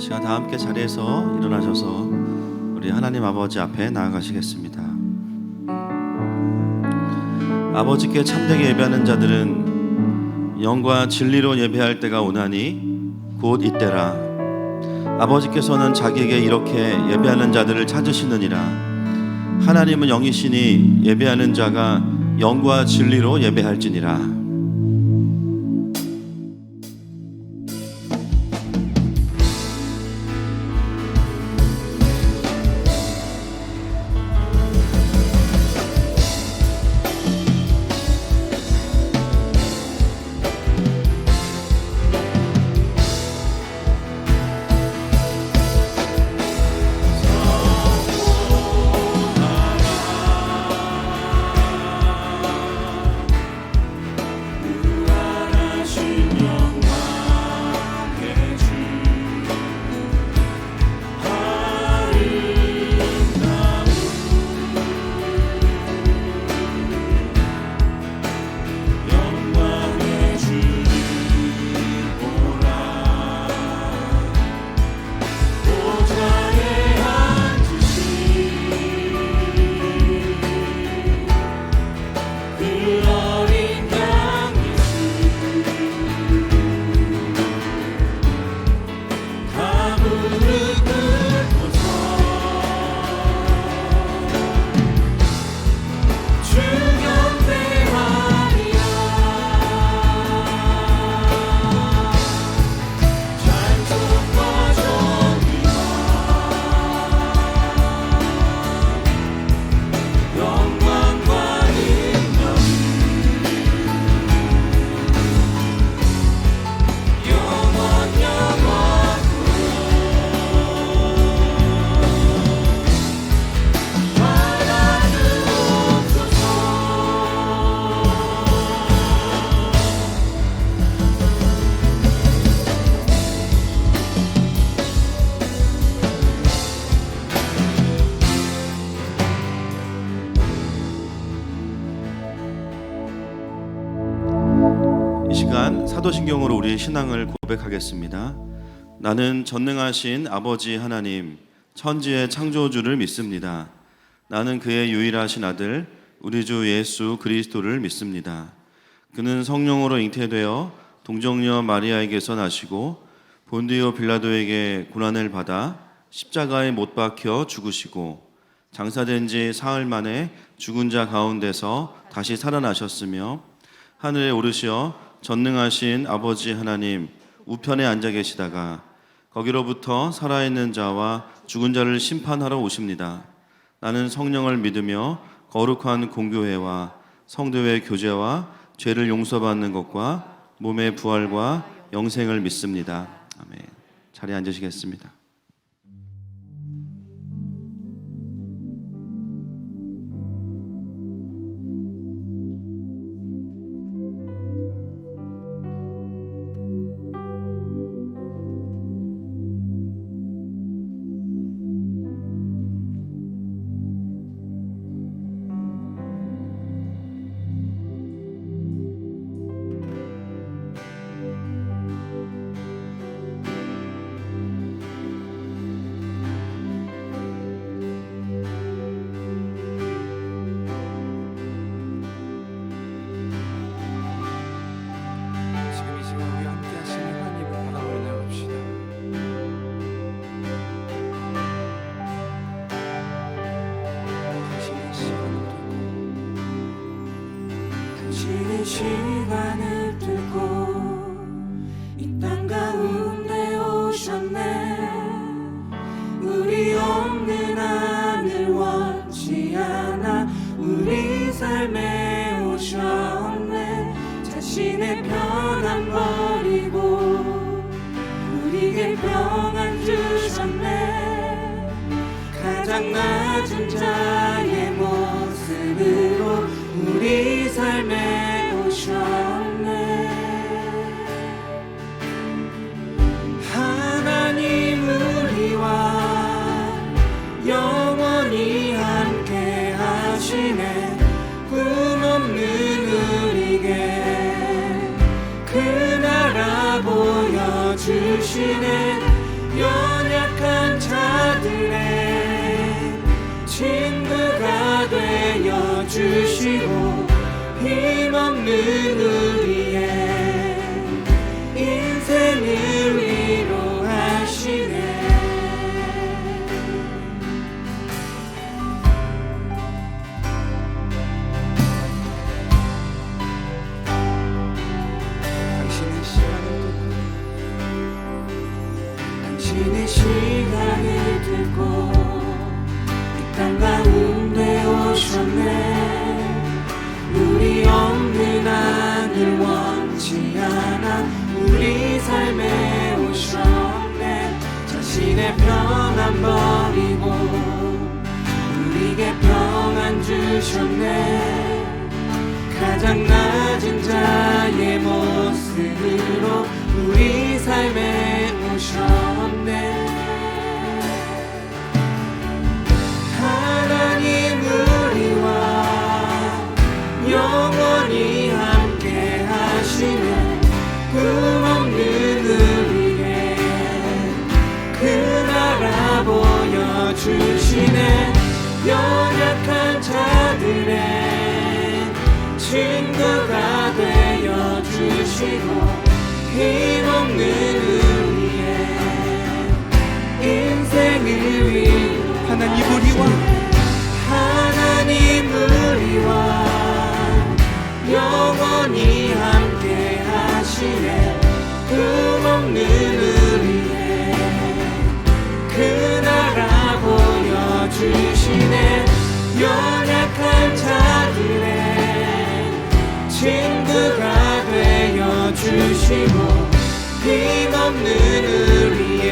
시간 다 함께 자리에서 일어나셔서 우리 하나님 아버지 앞에 나아가시겠습니다. 아버지께 참되게 예배하는 자들은 영과 진리로 예배할 때가 오나니 곧 이때라. 아버지께서는 자기에게 이렇게 예배하는 자들을 찾으시느니라. 하나님은 영이시니 예배하는 자가 영과 진리로 예배할지니라. 사도신경으로 우리 신앙을 고백하겠습니다. 나는 전능하신 아버지 하나님, 천지의 창조주를 믿습니다. 나는 그의 유일하신 아들, 우리 주 예수 그리스도를 믿습니다. 그는 성령으로 잉태되어 동정녀 마리아에게서 나시고 본디오 빌라도에게 고난을 받아 십자가에 못 박혀 죽으시고 장사된 지 사흘 만에 죽은 자 가운데서 다시 살아나셨으며 하늘에 오르시어 전능하신 아버지 하나님 우편에 앉아 계시다가 거기로부터 살아있는 자와 죽은 자를 심판하러 오십니다. 나는 성령을 믿으며 거룩한 공교회와 성도의 교제와 죄를 용서받는 것과 몸의 부활과 영생을 믿습니다. 아멘. 자리에 앉으시겠습니다. 시간을 두고 이 땅 가운데 오셨네. 우리 없는 하늘 원치 않아 우리 삶에 오셨네. 자신의 편안 버리고 우리에게 평안 주셨네. 가장 낮은 자의 모습으로 우리 삶에 오셨네. 하나님 우리와 영원히 함께 하시네. 꿈 없는 우리에게 그 나라 보여주시네. 연약한 자들의 친구가 되어 주시고 힘없는 우리의 인생을 위로하시네. 당신의 시간을 듣고 이 땅 가운데 오셨네. 우리 없는 하늘 원치 않아 우리 삶에 오셨네. 자신의 평안 버리고 우리에게 평안 주셨네. 가장 낮은 자의 모습으로 우리 삶에 오셨네. 하나님 우리와 영원히 함께 하시네. 꿈없는 우리의 그 나라 보여주시네. 연약한 자들의 친구가 되어 주시고 힘없는 우리의 인생을 위해 하나님 우리와 영원히 함께 하시네. 꿈없는 우리의 그 나라 보여주시네. 연약한 자들의 친구가 되어 주시고 힘없는 우리의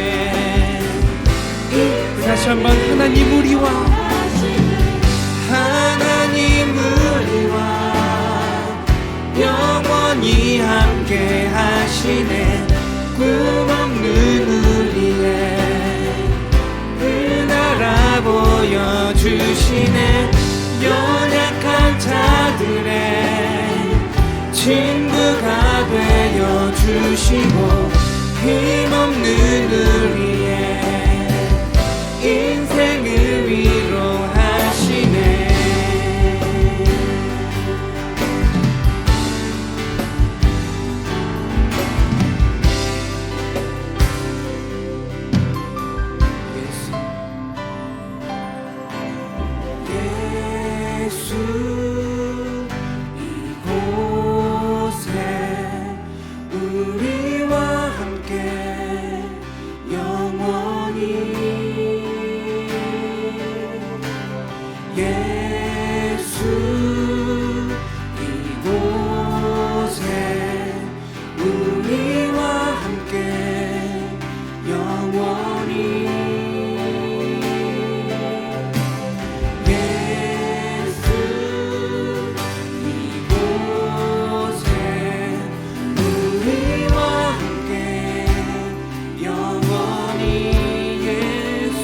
다시 한번 하나님 우리와 하나님 우리와 영원히 함께 하시네. 꿈없는 우리의 그 나라 보여주시네. 연약한 자들의 친구가 되어 주시고 힘없는 우리의 인생을 위로하시네. 예수 이곳에 우리와 함께 영원히 예수 이곳에 우리와 함께 영원히 예수 이곳에 우리와 함께 영원히 예수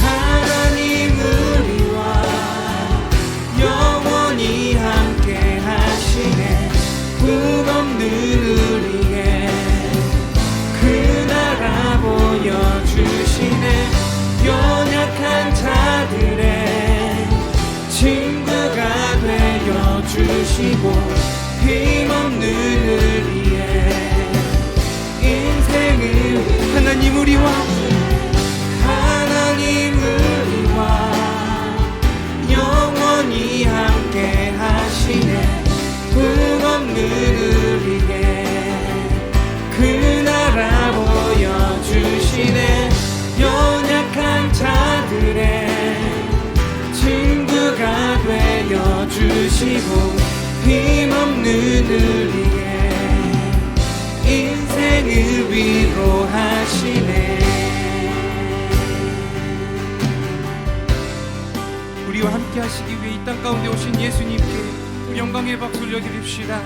하나님 우리와 영원히 함께 하시네. 꿈없는 우리의 그 나라 보여주시네. 연약한 자들의 친구가 되어 주시고 힘없는 우리의 인생을 하나님 우리와 하나님 우리와 영원히 함께 하시네. 꿈없는 우리의 그 나라 보여주시네. 주시고 힘없는 우리의 인생을 위로하시네. 우리와 함께 하시기 위해 이 땅 가운데 오신 예수님께 우리 영광의 박수 올려드립시다.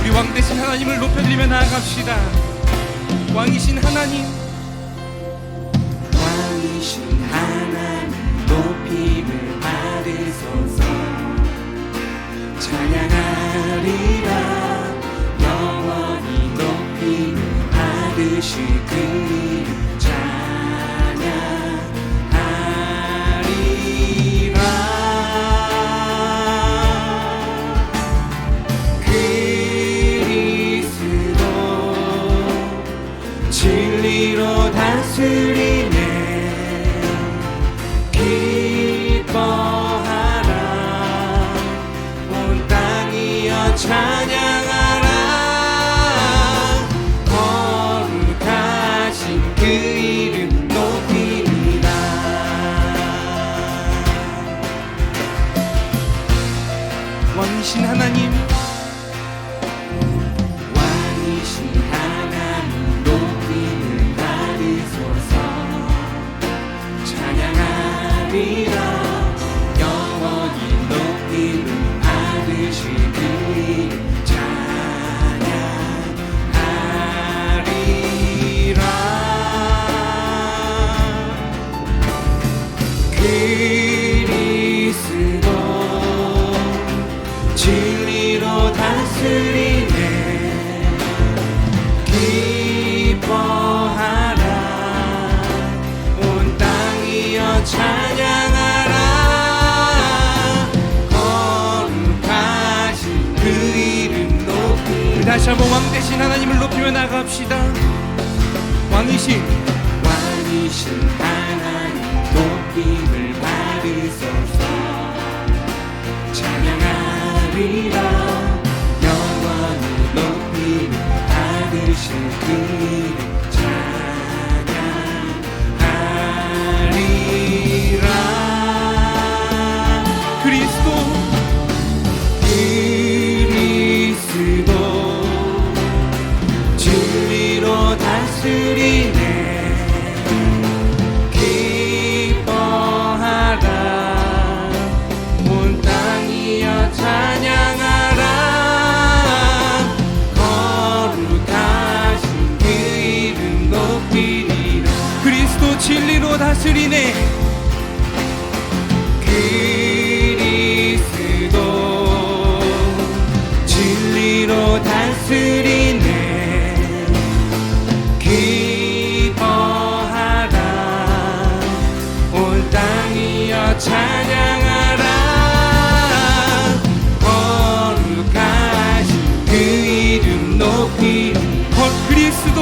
우리 왕 대신 하나님을 높여드리며 나아갑시다. 왕이신 하나님, 왕이신 하나님 높임을 받으소서. 찬양하리라 영원히 높임을 받으실 그 이름 찬양하리라. 그리스도 진리로 다스리네. 기뻐하라 온 땅이여 찬양하라. 거룩하신 그 이름 높이리라. 왕이신 하나님, 왕이신 하나님 높임을 받으소서. 찬양하리라 영원히 높임을 받으실 그 이름 찬양하리라. 그리스도 진리로 다스리네. 기뻐하라 온 땅이여 찬양하라. 거룩하신 그 이름 높이. 다시 한번 왕 대신 하나님을 높이며 나갑시다. 왕이신 하나님 높임을 받으소서. 찬양하리라 영원히 높임을 받으실 그 이름 찬양하리라. 그리스도 진리로 다스리네. 기뻐하라 온 땅이여 찬양하라. 거룩하신 그 이름 높이리라. 그리스도 진리로 다스리네. 그리스도 진리로 다스리네. 기뻐하라 온 땅이여 찬양하라. 거룩하신 그 이름 높이. 그리스도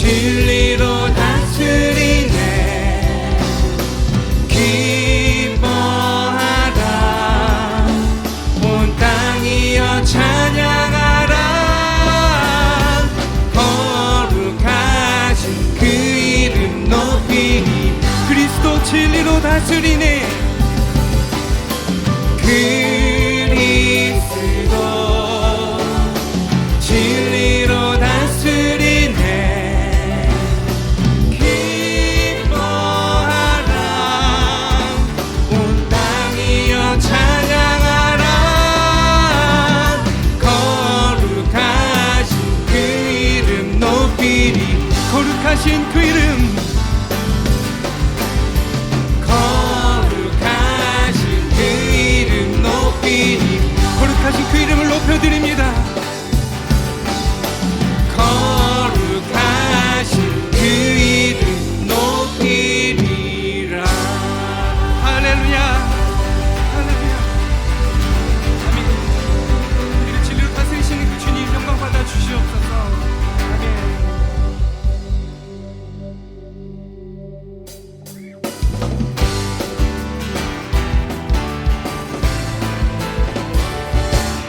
진리로 다스리네. 기뻐하라 온 땅이여 찬양하라. 거룩하신 그 이름 높이리. 그리스도 진리로 다스리네. 그리스도 진리로 다스리네. 기뻐하라 온 땅이여 찬양하라. 거룩하신 그 이름 높이리. 거룩하신 그 이름, 거룩하신 그 이름 높이리. 거룩하신 그 이름을 높여드립니다. 거룩하신 그 이름 높이리.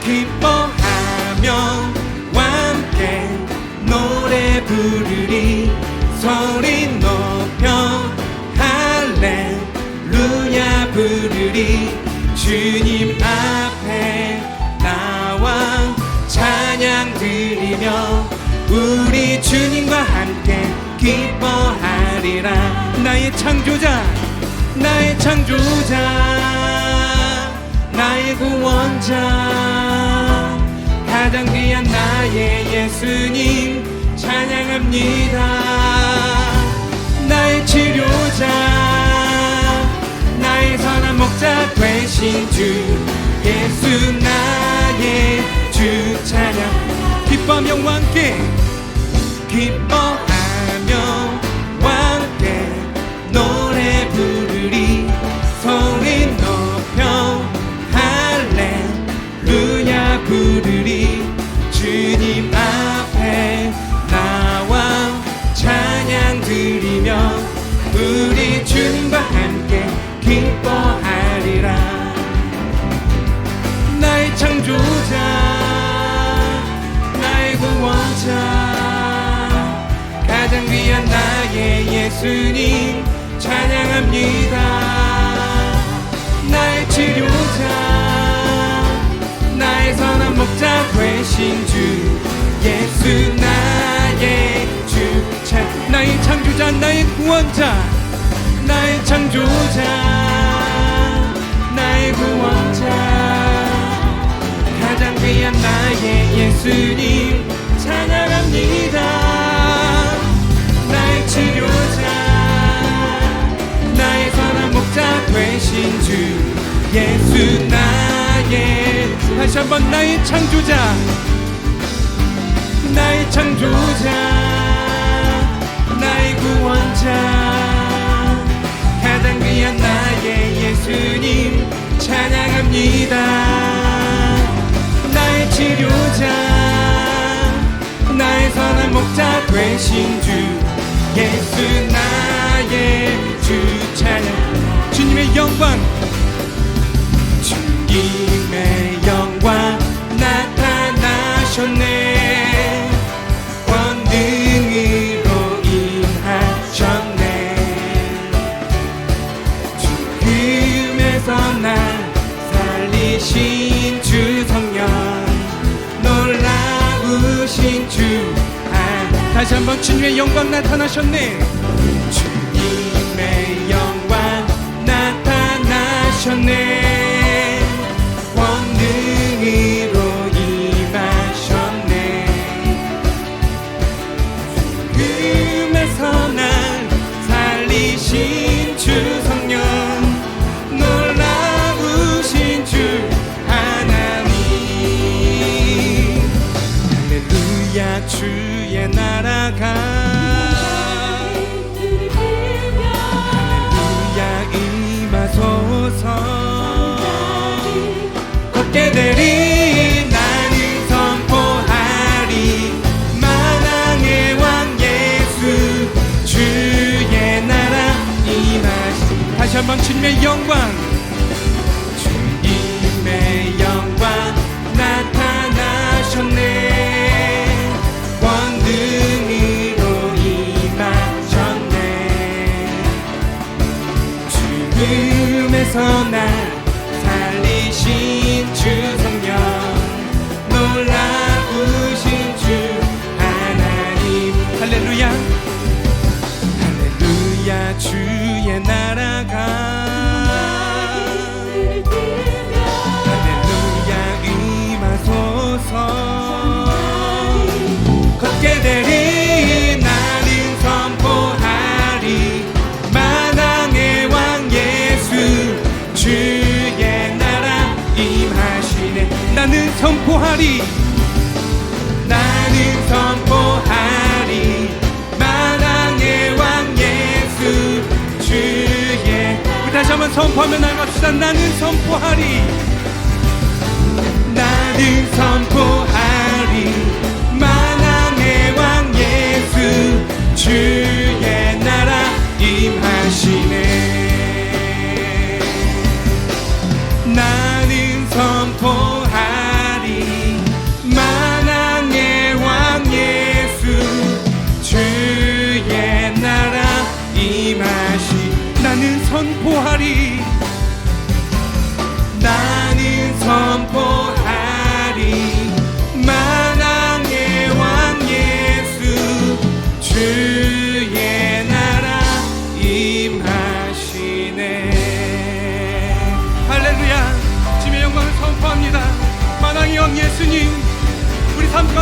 기뻐하며 함께 노래 부르리 소리 높여 할렐루야 부르리 주님 앞에 나와 찬양 드리며 우리 주님과 함께 기뻐하리라. 나의 창조자 나의 창조자 나의 구원자 가장 귀한 나의 예수님 찬양합니다. 나의 치료자 나의 선한 목자 되신 주 예수 나의 주 찬양 기뻐하며 함께 기뻐하며 함께 노래 부르리 소리 높여 할렐루야 부르리 주님 앞에 나와 찬양 드리며 우리 주님과 함께 기뻐하리라. 나의 창조자 나의 구원자 가장 귀한 나의 예수님 찬양합니다. 나의 치료자 나의 선한 목자 되신 주 예수 나의 주 나의 창조자 나의 구원자 나의 창조자 나의 구원자 가장 귀한 나의 예수님 찬양합니다. 나의 치료자 나의 선한 목자 되신 주 예수 나의 다시 한번 나의 창조자 나의 창조자 나의 구원자 가장 귀한 나의 예수님 찬양합니다. 나의 치료자 나의 선한 목자 되신 주 예수 나의 주 찬양 주님의 영광 주님의 영광 나타나셨네 권능으로 임하셨네 죽음에서 날 살리신 주 성령 놀라우신 주 다시 한번 주님의 영광 나타나셨네 주님의 영광 나타나셨네 권능으로 임하셨네 죽음에서 날 살리신 주 성령 놀라우신 주 하나님 할렐루야 주의 나라가 할렐루야 임하소서 걷게 되리 나는 선포하리 만왕의 왕 예수 주의 나라 임하시 다시 한번 주님의 영광 주님의 영광 나타나셨네 권능으로 임하셨네 죽음에서 날 살리신 주 성령 놀라우신 주 하나님 할렐루야 할렐루야 주의 나라가 할렐루야 임하소서 걷게 되리 나는 선포하리 만왕의 왕 예수 주의 나라 임하시네 나는 선포하리 나는 선포하리 만왕의 왕 예수 주의 우리 다시 한번 선포하며 나갑시다. 나는 선포하리 나는 선포하리 만왕의 왕 예수 주의 나라 임하시네 나는 선포하리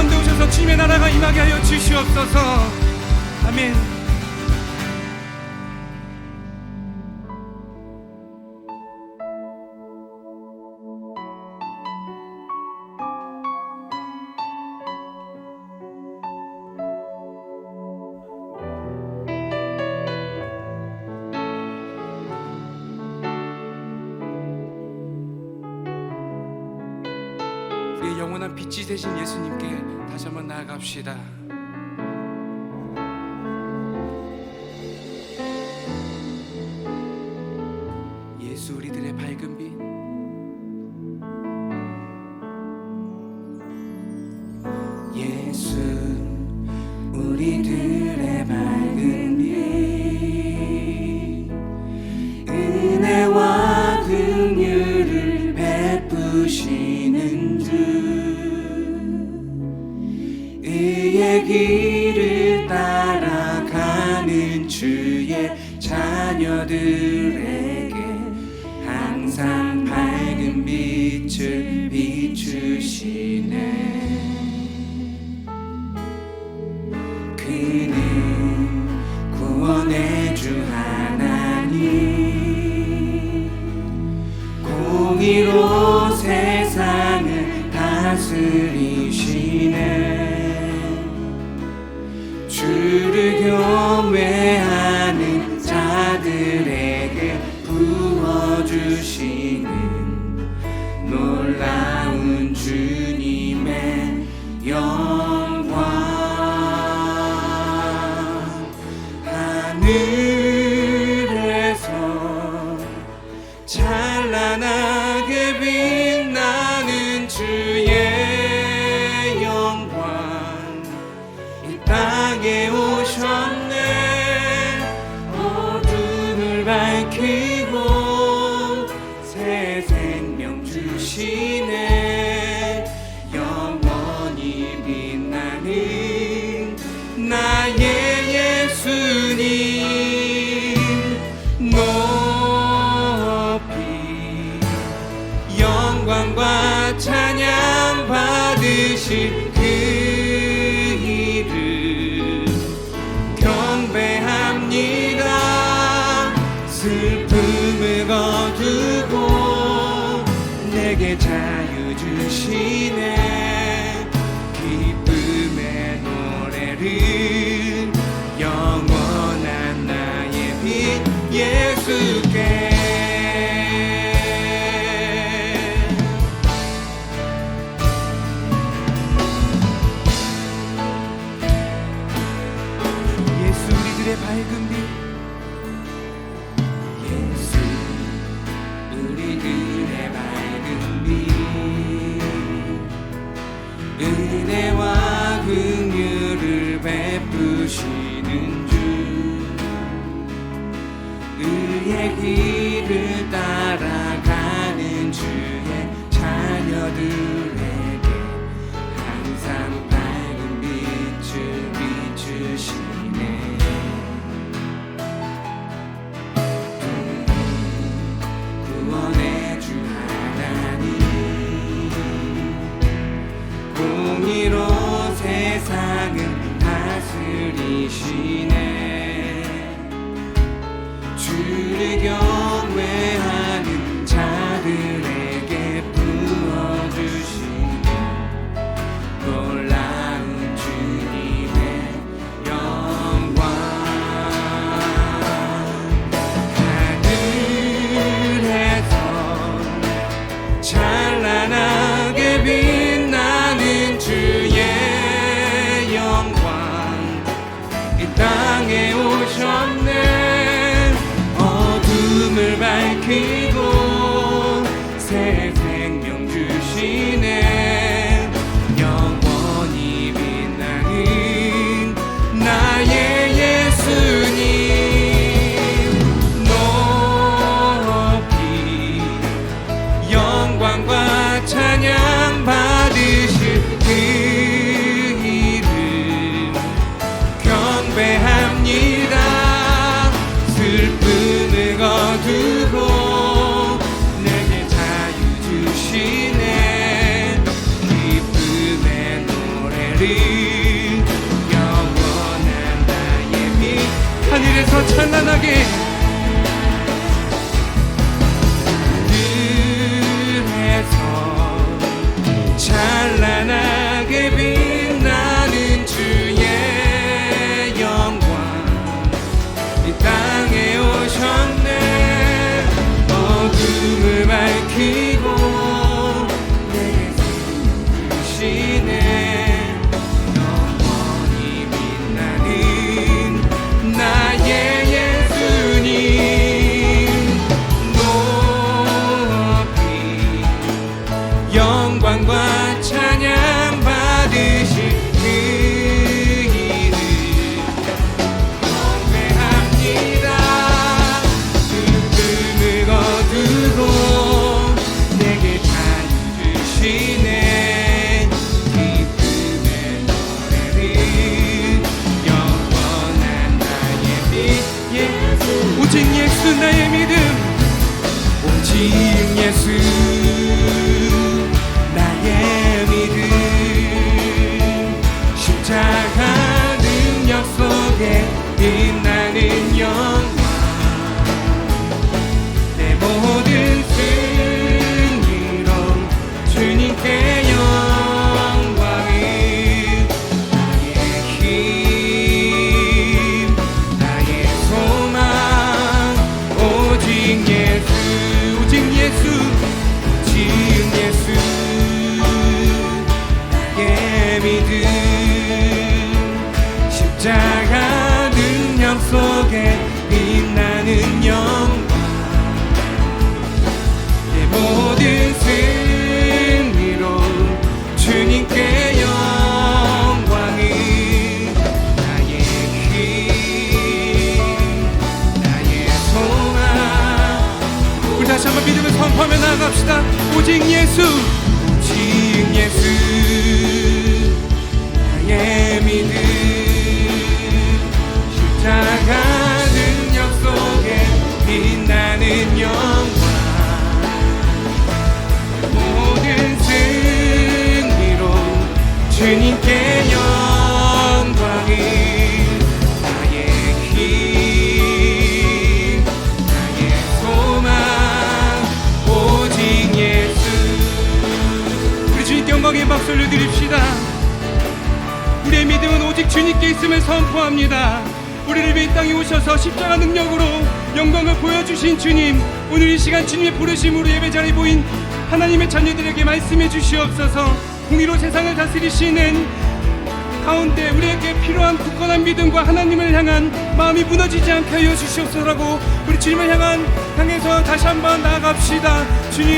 가운데 오셔서 주님의 나라가 임하게 하여 주시옵소서. 아멘. 우리의 영원한 빛이 되신 예수님께 다시 한번 나아갑시다. 예수 우리들의 밝은 빛, 예수 우리들의 밝은 빛, 은혜와 긍휼을 베푸시는 주, 의의 길을 따라가는 주의 자녀들에게 항상 밝은 빛을 비추시네. 그는 구원의 주 하나님, 공의로 세상을 다스리시네. 주를 경외하는 자들에게 부어주시는 놀라운 주님의 영광. 하늘에서 찬란하게 빛나는 주의 영광, 이 땅에 오셨네. 어둠을 밝히고 새 생명 주시네. 영원히 빛나는 나의 예수님, 높이 영광과 찬양 받으실 그 이름 경배합니다. 슬픔을 거두고 내게 자유 주시네. 기쁨의 노래를 영원한 나의 빛 예수께. 예수 우리들의 밝은 빛, 예수 우리들의 밝은 빛, 은혜와 긍휼을 베푸시는 주, 의의 길을 따라가는 주의 자녀들에게 항상 밝은 빛을 비추시네. 구원의 주 하나님, 공의로 세상을 다스리시네. 주를 경외하는 자들에게 부어주시는 놀라운 주님의 영광. 하늘에서 찬란하게 빛나는 주의 영광, 이 땅에 오셨네. 어둠을 밝히고 새 생명 주시네. 영원히 빛나는 나의 예수님, 높이 영광과 찬양 받으시네. 찬란하게 들에서 찬란하게 빛나는 주의 영광 이 땅에 오셨네. 어둠을 밝히고 내게 주시네. 영원히 빛나는 나의 예수님 높이 영광과 찬양 받으신 그 이름 경배합니다. 슬픔을 거두고 내게 자유 주시네. 기쁨의 노래를 영원한 나의 빛 예수. 오직 예수 나의 믿음. 오직 예수 나의 믿음. 십자가 능력 속에 빛나는 영광 내 모든 승리로 주님께 영광을. 나의 힘 나의 소망 오직 예수. 오직 예수 오직 예수 나의 믿음. 십자가 능력 속에 빛나는 영광 내 모든 승리로 주님께 영광을. 나의 힘 나의 소망. 우리 다시 한번 믿음을 선포하며 나아갑시다. 오직 예수 오직 예수 나의 믿음. 십자가 능력 속에 빛나는 영광 모든 승리로 주님께 영광을. 나의 힘 나의 소망 오직 예수. 우리 주님께 영광의 박수 올려드립시다. 우리의 믿음은 오직 주님께 있음을 선포합니다. 우리를 위해 이 땅에 오셔서 십자가 능력으로 영광을 보여주신 주님, 오늘 이 시간 주님의 부르심으로 예배 자리에 모인 하나님의 자녀들에게 말씀해 주시옵소서. 공의로 세상을 다스리시는 가운데 우리에게 필요한 굳건한 믿음과 하나님을 향한 마음이 무너지지 않게 하여 주시옵소서라고 우리 주님을 향해서 다시 한번 나아갑시다. 주님,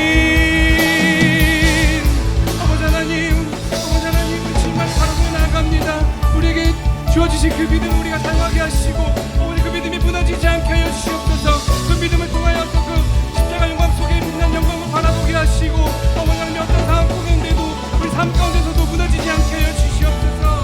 아버지 하나님, 우리 주님만 바라보고 나아갑니다. 우리에게 주어주신 그 믿음을 우리가 사용하게 하시고 오늘 그 믿음이 무너지지 않게 하여 주시옵소서. 그 믿음을 통하여 또 그 십자가 영광 속에 빛난 영광을 바라보게 하시고 어머니 하나님 어떤 상황 가운데도 우리 삶 가운데서도 무너지지 않게 하여 주시옵소서.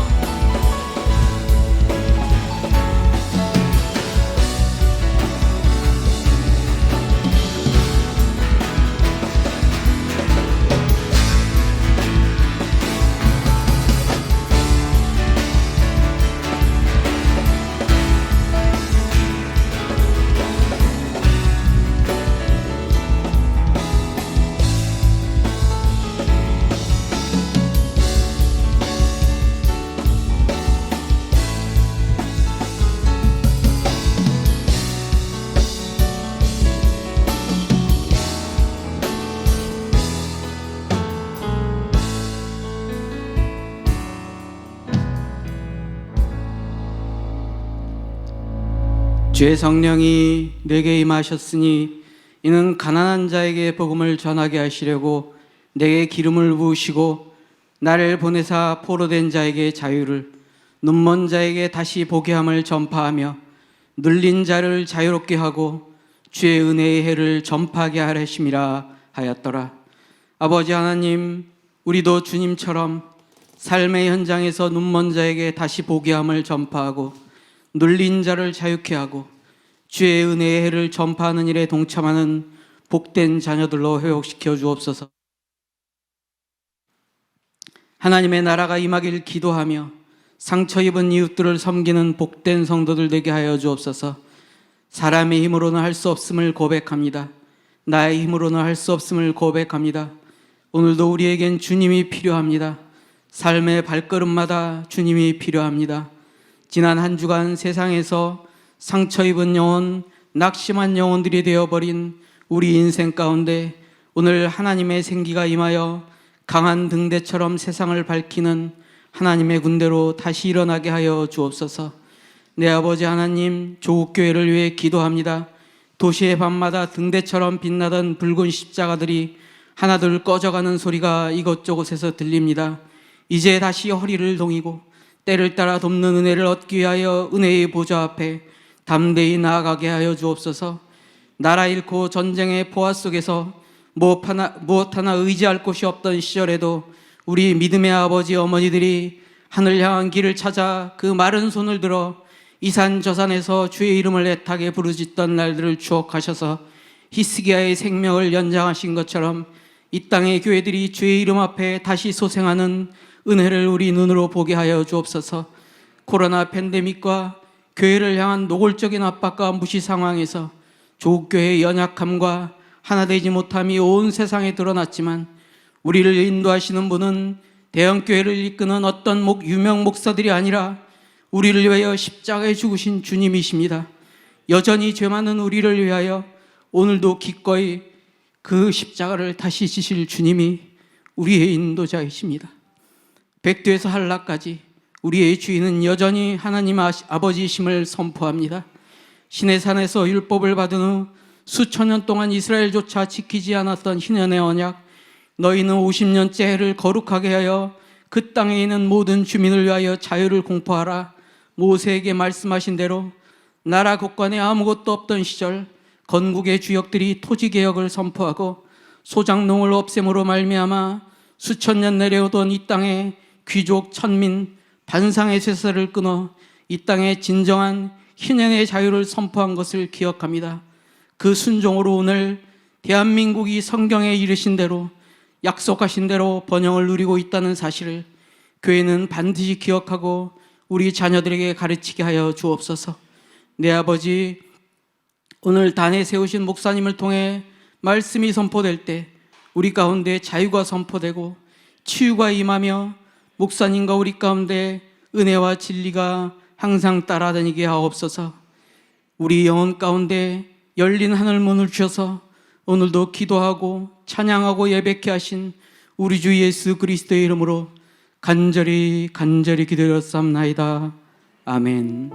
주의 성령이 내게 임하셨으니 이는 가난한 자에게 복음을 전하게 하시려고 내게 기름을 부으시고 나를 보내사 포로된 자에게 자유를, 눈먼 자에게 다시 보게 함을 전파하며 눌린 자를 자유롭게 하고 주의 은혜의 해를 전파하게 하심이라 하였더라. 아버지 하나님, 우리도 주님처럼 삶의 현장에서 눈먼 자에게 다시 보게 함을 전파하고 눌린 자를 자유케 하고 주의 은혜의 해를 전파하는 일에 동참하는 복된 자녀들로 회복시켜 주옵소서. 하나님의 나라가 임하길 기도하며 상처 입은 이웃들을 섬기는 복된 성도들 되게 하여 주옵소서. 사람의 힘으로는 할 수 없음을 고백합니다. 나의 힘으로는 할 수 없음을 고백합니다. 오늘도 우리에겐 주님이 필요합니다. 삶의 발걸음마다 주님이 필요합니다. 지난 한 주간 세상에서 상처 입은 영혼, 낙심한 영혼들이 되어버린 우리 인생 가운데 오늘 하나님의 생기가 임하여 강한 등대처럼 세상을 밝히는 하나님의 군대로 다시 일어나게 하여 주옵소서. 내 아버지 하나님, 조국교회를 위해 기도합니다. 도시의 밤마다 등대처럼 빛나던 붉은 십자가들이 하나둘 꺼져가는 소리가 이곳저곳에서 들립니다. 이제 다시 허리를 동이고 때를 따라 돕는 은혜를 얻기 위하여 은혜의 보좌 앞에 담대히 나아가게 하여 주옵소서. 나라 잃고 전쟁의 포화 속에서 무엇 하나 의지할 곳이 없던 시절에도 우리 믿음의 아버지 어머니들이 하늘 향한 길을 찾아 그 마른 손을 들어 이산 저산에서 주의 이름을 애타게 부르짖던 날들을 추억하셔서 히스기야의 생명을 연장하신 것처럼 이 땅의 교회들이 주의 이름 앞에 다시 소생하는 은혜를 우리 눈으로 보게 하여 주옵소서. 코로나 팬데믹과 교회를 향한 노골적인 압박과 무시 상황에서 조국교회의 연약함과 하나되지 못함이 온 세상에 드러났지만 우리를 인도하시는 분은 대형교회를 이끄는 어떤 유명 목사들이 아니라 우리를 위하여 십자가에 죽으신 주님이십니다. 여전히 죄 많은 우리를 위하여 오늘도 기꺼이 그 십자가를 다시 지실 주님이 우리의 인도자이십니다. 백두에서 한라까지 우리의 주인은 여전히 하나님 아버지이심을 선포합니다. 시내산에서 율법을 받은 후 수천 년 동안 이스라엘조차 지키지 않았던 희년의 언약, 너희는 50년째 해를 거룩하게 하여 그 땅에 있는 모든 주민을 위하여 자유를 공포하라. 모세에게 말씀하신 대로 나라 곳간에 아무것도 없던 시절 건국의 주역들이 토지개혁을 선포하고 소작농을 없앰으로 말미암아 수천 년 내려오던 이 땅에 귀족, 천민, 반상의 쇠사를 끊어 이 땅에 진정한 희년의 자유를 선포한 것을 기억합니다. 그 순종으로 오늘 대한민국이 성경에 이르신 대로 약속하신 대로 번영을 누리고 있다는 사실을 교회는 반드시 기억하고 우리 자녀들에게 가르치게 하여 주옵소서. 내 아버지, 오늘 단에 세우신 목사님을 통해 말씀이 선포될 때 우리 가운데 자유가 선포되고 치유가 임하며 목사님과 우리 가운데 은혜와 진리가 항상 따라다니게 하옵소서. 우리 영혼 가운데 열린 하늘문을 주셔서 오늘도 기도하고 찬양하고 예배케 하신 우리 주 예수 그리스도의 이름으로 간절히 기도드렸사옵나이다. 아멘.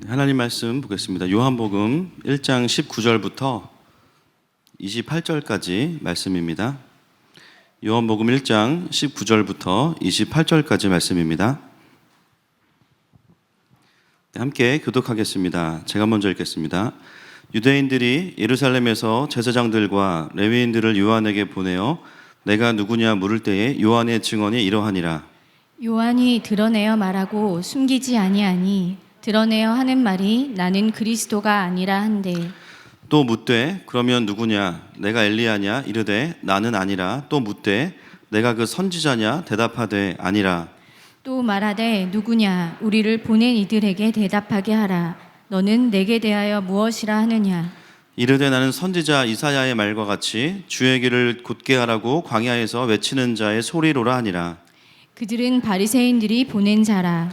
하나님 말씀 보겠습니다. 요한복음 1장 19절부터 28절까지 말씀입니다. 요한복음 1장 19절부터 28절까지 말씀입니다. 함께 교독하겠습니다. 제가 먼저 읽겠습니다. 유대인들이 예루살렘에서 제사장들과 레위인들을 요한에게 보내어 내가 누구냐 물을 때에 요한의 증언이 이러하니라. 요한이 드러내어 말하고 숨기지 아니하니 드러내어 하는 말이 나는 그리스도가 아니라 한데 또 묻되 그러면 누구냐 내가 엘리야냐 이르되 나는 아니라 또 묻되 내가 그 선지자냐 대답하되 아니라 또 말하되 누구냐 우리를 보낸 이들에게 대답하게 하라 너는 내게 대하여 무엇이라 하느냐 이르되 나는 선지자 이사야의 말과 같이 주의 길을 곧게 하라고 광야에서 외치는 자의 소리로라 하니라. 그들은 바리새인들이 보낸 자라.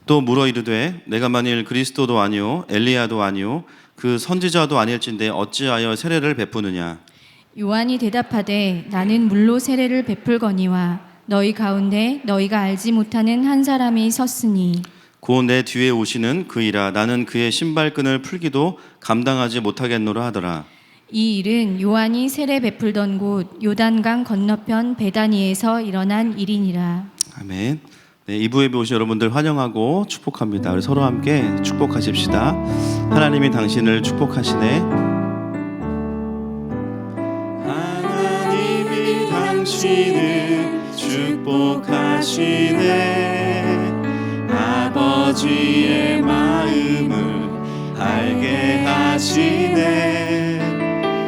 또 물어 이르되 내가 만일 그리스도도 아니요 엘리야도 아니요 그 선지자도 아닐진데 어찌하여 세례를 베푸느냐. 요한이 대답하되 나는 물로 세례를 베풀거니와 너희 가운데 너희가 알지 못하는 한 사람이 섰으니 곧 내 뒤에 오시는 그이라 나는 그의 신발끈을 풀기도 감당하지 못하겠노라 하더라. 이 일은 요한이 세례 베풀던 곳 요단강 건너편 베다니에서 일어난 일이니라. 아멘. 네, 2부 예배 오신 여러분들 환영하고 축복합니다. 우리 서로 함께 축복하십시다. 하나님이 당신을 축복하시네. 하나님이 당신을 축복하시네. 아버지의 마음을 알게 하시네.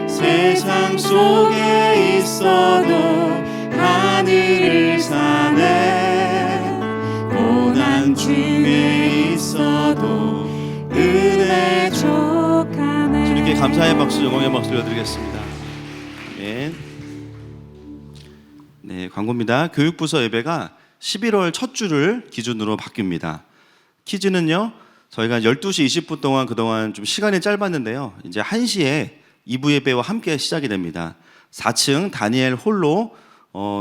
세상 속에 있어도 하늘을 사네. 고난 중에 있어도 은혜 족하네. 주님께 감사의 박수, 영광의 박수 드리겠습니다. 아멘. 네, 광고입니다. 교육부서 예배가 11월 첫 주를 기준으로 바뀝니다. 퀴즈는요, 저희가 12시 20분 동안 그동안 좀 시간이 짧았는데요, 이제 1시에 2부 예배와 함께 시작이 됩니다. 4층 다니엘 홀로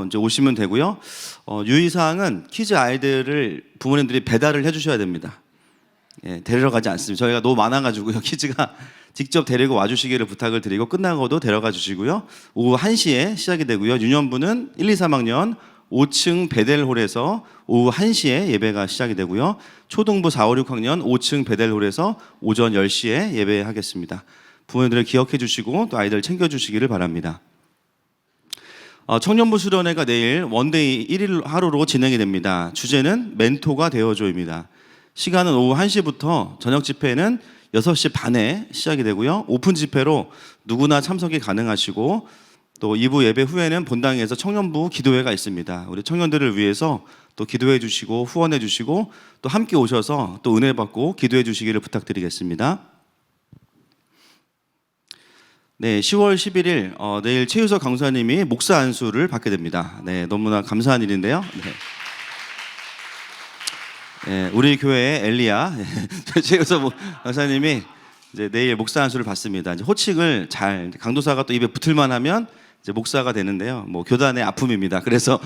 이제 오시면 되고요. 유의사항은 퀴즈 아이들을 부모님들이 배달을 해주셔야 됩니다. 예, 데리러 가지 않습니다. 저희가 너무 많아가지고요. 퀴즈가 직접 데리고 와주시기를 부탁을 드리고 끝나고도 데려가 주시고요. 오후 1시에 시작이 되고요. 유년부는 1, 2, 3학년 5층 베델홀에서 오후 1시에 예배가 시작이 되고요. 초등부 4, 5, 6학년 5층 베델홀에서 오전 10시에 예배하겠습니다. 부모님들을 기억해 주시고 또 아이들 챙겨 주시기를 바랍니다. 청년부 수련회가 내일 원데이 1일 하루로 진행이 됩니다. 주제는 멘토가 되어줘입니다. 시간은 오후 1시부터 저녁 집회는 6시 반에 시작이 되고요. 오픈 집회로 누구나 참석이 가능하시고 또 2부 예배 후에는 본당에서 청년부 기도회가 있습니다. 우리 청년들을 위해서 또 기도해 주시고 후원해 주시고 또 함께 오셔서 또 은혜 받고 기도해 주시기를 부탁드리겠습니다. 네, 10월 11일 내일 최유석 강사님이 목사 안수를 받게 됩니다. 네, 너무나 감사한 일인데요. 네, 우리 교회의 엘리야 최유석 강사님이 이제 내일 목사 안수를 받습니다. 이제 호칭을 잘 강도사가 또 입에 붙을만 하면 이제 목사가 되는데요. 뭐 교단의 아픔입니다. 그래서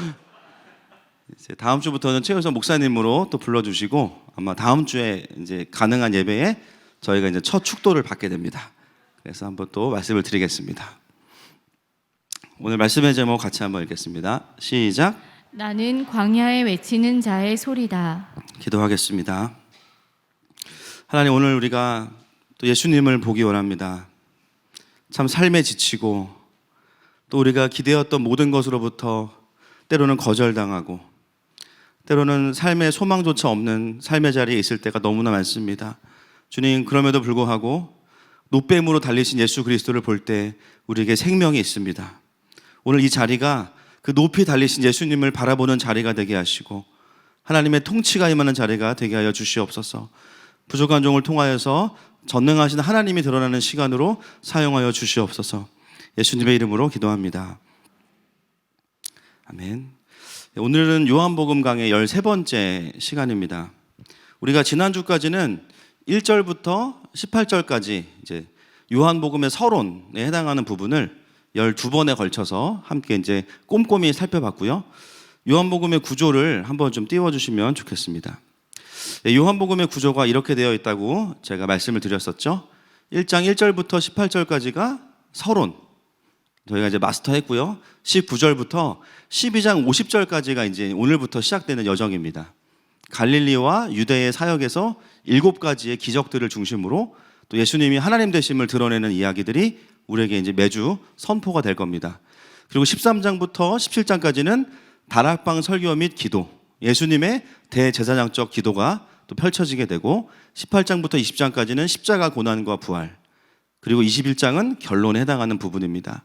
이제 다음 주부터는 최유석 목사님으로 또 불러주시고 아마 다음 주에 이제 가능한 예배에 저희가 이제 첫 축도를 받게 됩니다. 그래서 한번 또 말씀을 드리겠습니다. 오늘 말씀의 제목 같이 한번 읽겠습니다. 시작. 나는 광야에 외치는 자의 소리다. 기도하겠습니다. 하나님, 오늘 우리가 또 예수님을 보기 원합니다. 참 삶에 지치고 또 우리가 기대었던 모든 것으로부터 때로는 거절당하고 때로는 삶의 소망조차 없는 삶의 자리에 있을 때가 너무나 많습니다. 주님, 그럼에도 불구하고 노뱀으로 달리신 예수 그리스도를 볼 때 우리에게 생명이 있습니다. 오늘 이 자리가 그 높이 달리신 예수님을 바라보는 자리가 되게 하시고 하나님의 통치가 임하는 자리가 되게 하여 주시옵소서. 부족한 종을 통하여서 전능하신 하나님이 드러나는 시간으로 사용하여 주시옵소서. 예수님의 이름으로 기도합니다. 아멘. 오늘은 요한복음 강의 13번째 시간입니다. 우리가 지난주까지는 1절부터 18절까지 이제 요한복음의 서론에 해당하는 부분을 12번에 걸쳐서 함께 이제 꼼꼼히 살펴봤고요. 요한복음의 구조를 한번 좀 띄워주시면 좋겠습니다. 요한복음의 구조가 이렇게 되어 있다고 제가 말씀을 드렸었죠. 1장 1절부터 18절까지가 서론, 저희가 이제 마스터했고요. 19절부터 12장 50절까지가 이제 오늘부터 시작되는 여정입니다. 갈릴리와 유대의 사역에서 7가지의 기적들을 중심으로 또 예수님이 하나님 되심을 드러내는 이야기들이 우리에게 이제 매주 선포가 될 겁니다. 그리고 13장부터 17장까지는 다락방 설교 및 기도, 예수님의 대제사장적 기도가 또 펼쳐지게 되고 18장부터 20장까지는 십자가 고난과 부활, 그리고 21장은 결론에 해당하는 부분입니다.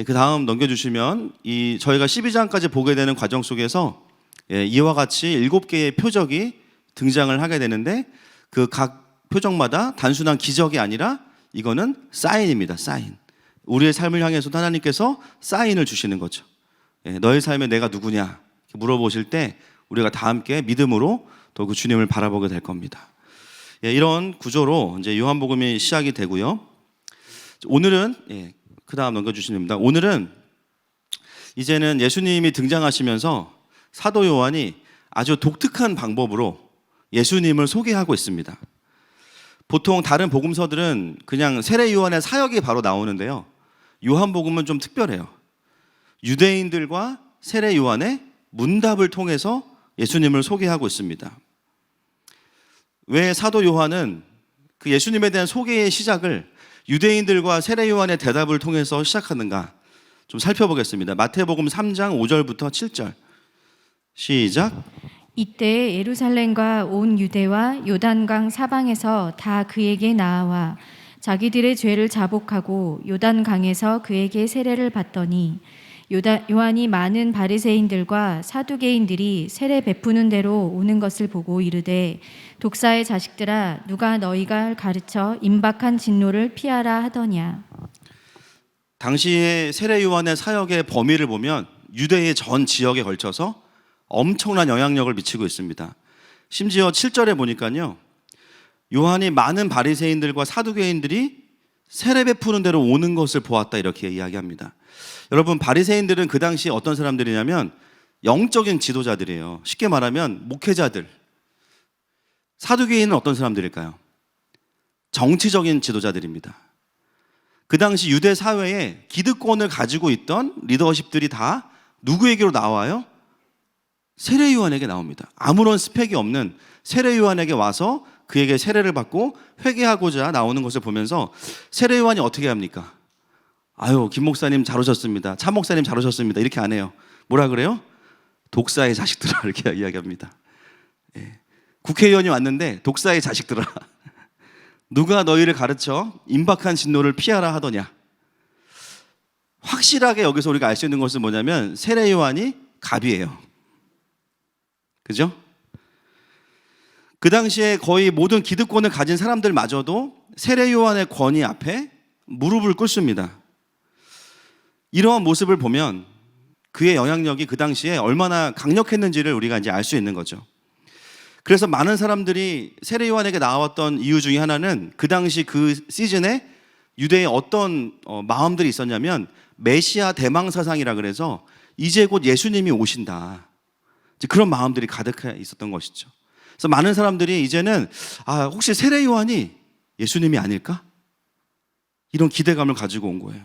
그 다음 넘겨주시면 저희가 12장까지 보게 되는 과정 속에서 이와 같이 7개의 표적이 등장을 하게 되는데 그 각 표적마다 단순한 기적이 아니라 이거는 사인입니다. 사인. 우리의 삶을 향해서도 하나님께서 사인을 주시는 거죠. 너의 삶에 내가 누구냐 물어보실 때 우리가 다 함께 믿음으로 또 그 주님을 바라보게 될 겁니다. 이런 구조로 이제 요한복음이 시작이 되고요. 오늘은 그 다음 넘겨주시면 됩니다. 오늘은 이제는 예수님이 등장하시면서 사도 요한이 아주 독특한 방법으로 예수님을 소개하고 있습니다. 보통 다른 복음서들은 그냥 세례 요한의 사역이 바로 나오는데요. 요한복음은 좀 특별해요. 유대인들과 세례 요한의 문답을 통해서 예수님을 소개하고 있습니다. 왜 사도 요한은 그 예수님에 대한 소개의 시작을 유대인들과 세례 요한의 대답을 통해서 시작하는가 좀 살펴보겠습니다. 마태복음 3장 5절부터 7절 시작. 이때 예루살렘과 온 유대와 요단강 사방에서 다 그에게 나아와 자기들의 죄를 자복하고 요단강에서 그에게 세례를 받더니 요한이 많은 바리새인들과 사두개인들이 세례 베푸는 대로 오는 것을 보고 이르되 독사의 자식들아 누가 너희가 가르쳐 임박한 진노를 피하라 하더냐. 당시에 세례 요한의 사역의 범위를 보면 유대의 전 지역에 걸쳐서 엄청난 영향력을 미치고 있습니다. 심지어 7절에 보니까요. 요한이 많은 바리새인들과 사두개인들이 세례 베푸는 대로 오는 것을 보았다 이렇게 이야기합니다. 여러분, 바리새인들은 그 당시 어떤 사람들이냐면 영적인 지도자들이에요. 쉽게 말하면 목회자들. 사두개인은 어떤 사람들일까요? 정치적인 지도자들입니다. 그 당시 유대 사회에 기득권을 가지고 있던 리더십들이 다 누구에게로 나와요? 세례 요한에게 나옵니다. 아무런 스펙이 없는 세례 요한에게 와서 그에게 세례를 받고 회개하고자 나오는 것을 보면서 세례 요한이 어떻게 합니까? 아유, 김 목사님 잘 오셨습니다. 차 목사님 잘 오셨습니다. 이렇게 안 해요. 뭐라 그래요? 독사의 자식들아 이렇게 이야기합니다. 예. 국회의원이 왔는데 독사의 자식들아 누가 너희를 가르쳐 임박한 진노를 피하라 하더냐. 확실하게 여기서 우리가 알 수 있는 것은 뭐냐면 세례 요한이 갑이에요. 그죠? 그 당시에 거의 모든 기득권을 가진 사람들마저도 세례 요한의 권위 앞에 무릎을 꿇습니다. 이러한 모습을 보면 그의 영향력이 그 당시에 얼마나 강력했는지를 우리가 이제 알 수 있는 거죠. 그래서 많은 사람들이 세례 요한에게 나왔던 이유 중에 하나는 그 당시 그 시즌에 유대에 어떤 마음들이 있었냐면 메시아 대망사상이라 그래서 이제 곧 예수님이 오신다. 그런 마음들이 가득해 있었던 것이죠. 그래서 많은 사람들이 이제는 혹시 세례 요한이 예수님이 아닐까? 이런 기대감을 가지고 온 거예요.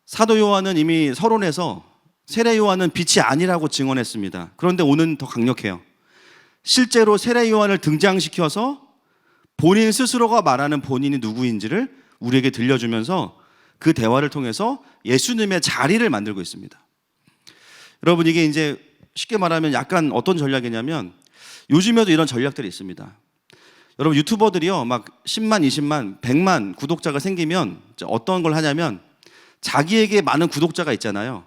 사도 요한은 이미 서론에서 세례 요한은 빛이 아니라고 증언했습니다. 그런데 오늘 더 강력해요. 실제로 세례 요한을 등장시켜서 본인 스스로가 말하는 본인이 누구인지를 우리에게 들려주면서 그 대화를 통해서 예수님의 자리를 만들고 있습니다. 여러분, 이게 이제 쉽게 말하면 약간 어떤 전략이냐면 요즘에도 이런 전략들이 있습니다. 여러분, 유튜버들이요 막 10만, 20만, 100만 구독자가 생기면 어떤 걸 하냐면 자기에게 많은 구독자가 있잖아요.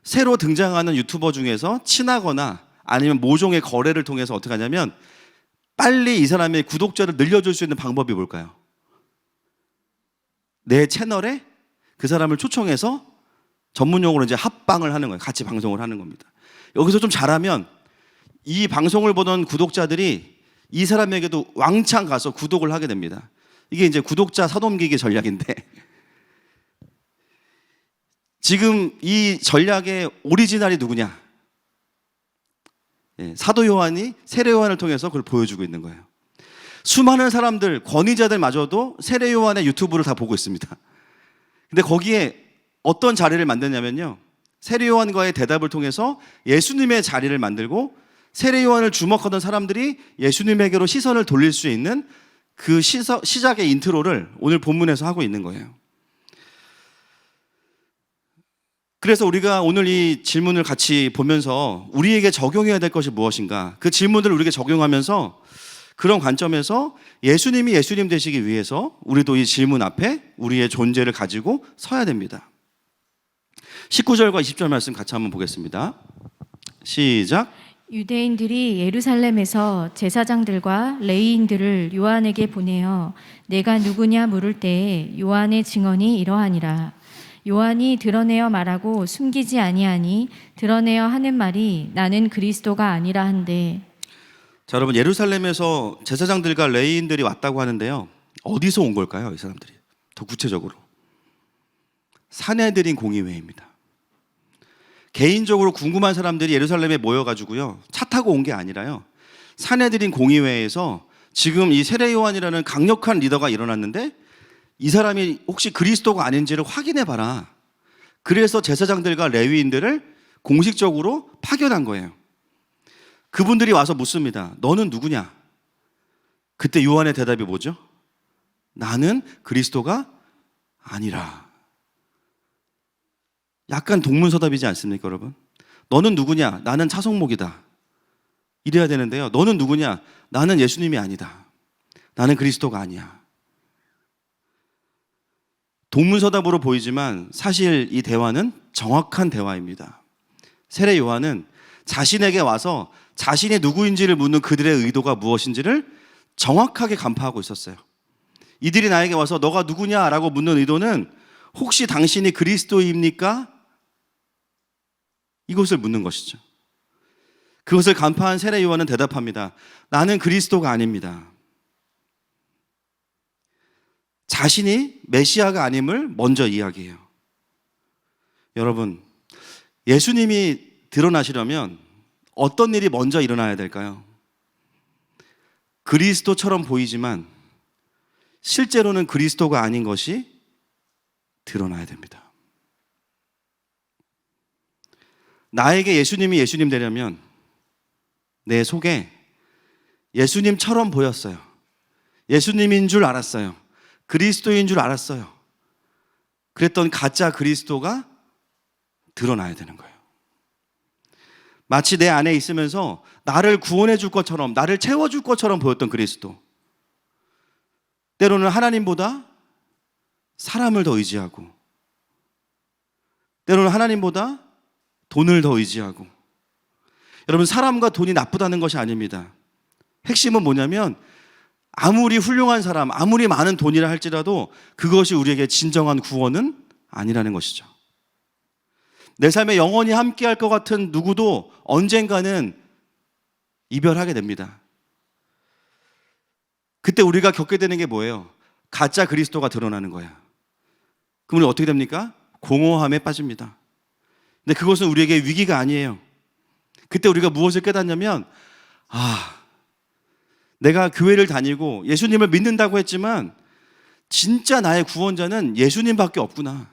새로 등장하는 유튜버 중에서 친하거나 아니면 모종의 거래를 통해서 어떻게 하냐면 빨리 이 사람의 구독자를 늘려줄 수 있는 방법이 뭘까요? 내 채널에 그 사람을 초청해서 전문용어로 이제 합방을 하는 거예요. 같이 방송을 하는 겁니다. 여기서 좀 잘하면 이 방송을 보던 구독자들이 이 사람에게도 왕창 가서 구독을 하게 됩니다. 이게 이제 구독자 사돔기기 전략인데 지금 이 전략의 오리지널이 누구냐? 사도 요한이 세례 요한을 통해서 그걸 보여주고 있는 거예요. 수많은 사람들, 권위자들마저도 세례 요한의 유튜브를 다 보고 있습니다. 근데 거기에 어떤 자리를 만드냐면요, 세례 요한과의 대답을 통해서 예수님의 자리를 만들고 세례 요한을 주목하던 사람들이 예수님에게로 시선을 돌릴 수 있는 그 시작의 인트로를 오늘 본문에서 하고 있는 거예요. 그래서 우리가 오늘 이 질문을 같이 보면서 우리에게 적용해야 될 것이 무엇인가, 그 질문들을 우리에게 적용하면서 그런 관점에서 예수님이 예수님 되시기 위해서 우리도 이 질문 앞에 우리의 존재를 가지고 서야 됩니다. 19절과 20절 말씀 같이 한번 보겠습니다. 시작. 유대인들이 예루살렘에서 제사장들과 레위인들을 요한에게 보내어 내가 누구냐 물을 때에 요한의 증언이 이러하니라. 요한이 드러내어 말하고 숨기지 아니하니 드러내어 하는 말이 나는 그리스도가 아니라 한데. 자, 여러분, 예루살렘에서 제사장들과 레위인들이 왔다고 하는데요, 어디서 온 걸까요? 이 사람들이 더 구체적으로 산헤드린 공의회입니다. 개인적으로 궁금한 사람들이 예루살렘에 모여가지고요 차 타고 온 게 아니라요 산헤드린 공의회에서 지금 이 세례 요한이라는 강력한 리더가 일어났는데 이 사람이 혹시 그리스도가 아닌지를 확인해 봐라. 그래서 제사장들과 레위인들을 공식적으로 파견한 거예요. 그분들이 와서 묻습니다. 너는 누구냐? 그때 요한의 대답이 뭐죠? 나는 그리스도가 아니라. 약간 동문서답이지 않습니까, 여러분? 너는 누구냐? 나는 차성목이다. 이래야 되는데요. 너는 누구냐? 나는 예수님이 아니다. 나는 그리스도가 아니야. 동문서답으로 보이지만 사실 이 대화는 정확한 대화입니다. 세례 요한은 자신에게 와서 자신이 누구인지를 묻는 그들의 의도가 무엇인지를 정확하게 간파하고 있었어요. 이들이 나에게 와서 너가 누구냐라고 묻는 의도는 혹시 당신이 그리스도입니까? 이것을 묻는 것이죠. 그것을 간파한 세례 요한은 대답합니다. 나는 그리스도가 아닙니다. 자신이 메시아가 아님을 먼저 이야기해요. 여러분, 예수님이 드러나시려면 어떤 일이 먼저 일어나야 될까요? 그리스도처럼 보이지만 실제로는 그리스도가 아닌 것이 드러나야 됩니다. 나에게 예수님이 예수님 되려면 내 속에 예수님처럼 보였어요. 예수님인 줄 알았어요. 그리스도인 줄 알았어요. 그랬던 가짜 그리스도가 드러나야 되는 거예요. 마치 내 안에 있으면서 나를 구원해 줄 것처럼, 나를 채워줄 것처럼 보였던 그리스도. 때로는 하나님보다 사람을 더 의지하고, 때로는 하나님보다 돈을 더 의지하고. 여러분, 사람과 돈이 나쁘다는 것이 아닙니다. 핵심은 뭐냐면 아무리 훌륭한 사람, 아무리 많은 돈이라 할지라도 그것이 우리에게 진정한 구원은 아니라는 것이죠. 내 삶에 영원히 함께할 것 같은 누구도 언젠가는 이별하게 됩니다. 그때 우리가 겪게 되는 게 뭐예요? 가짜 그리스도가 드러나는 거야. 그럼 우리 어떻게 됩니까? 공허함에 빠집니다. 근데 그것은 우리에게 위기가 아니에요. 그때 우리가 무엇을 깨닫냐면, 내가 교회를 다니고 예수님을 믿는다고 했지만 진짜 나의 구원자는 예수님밖에 없구나.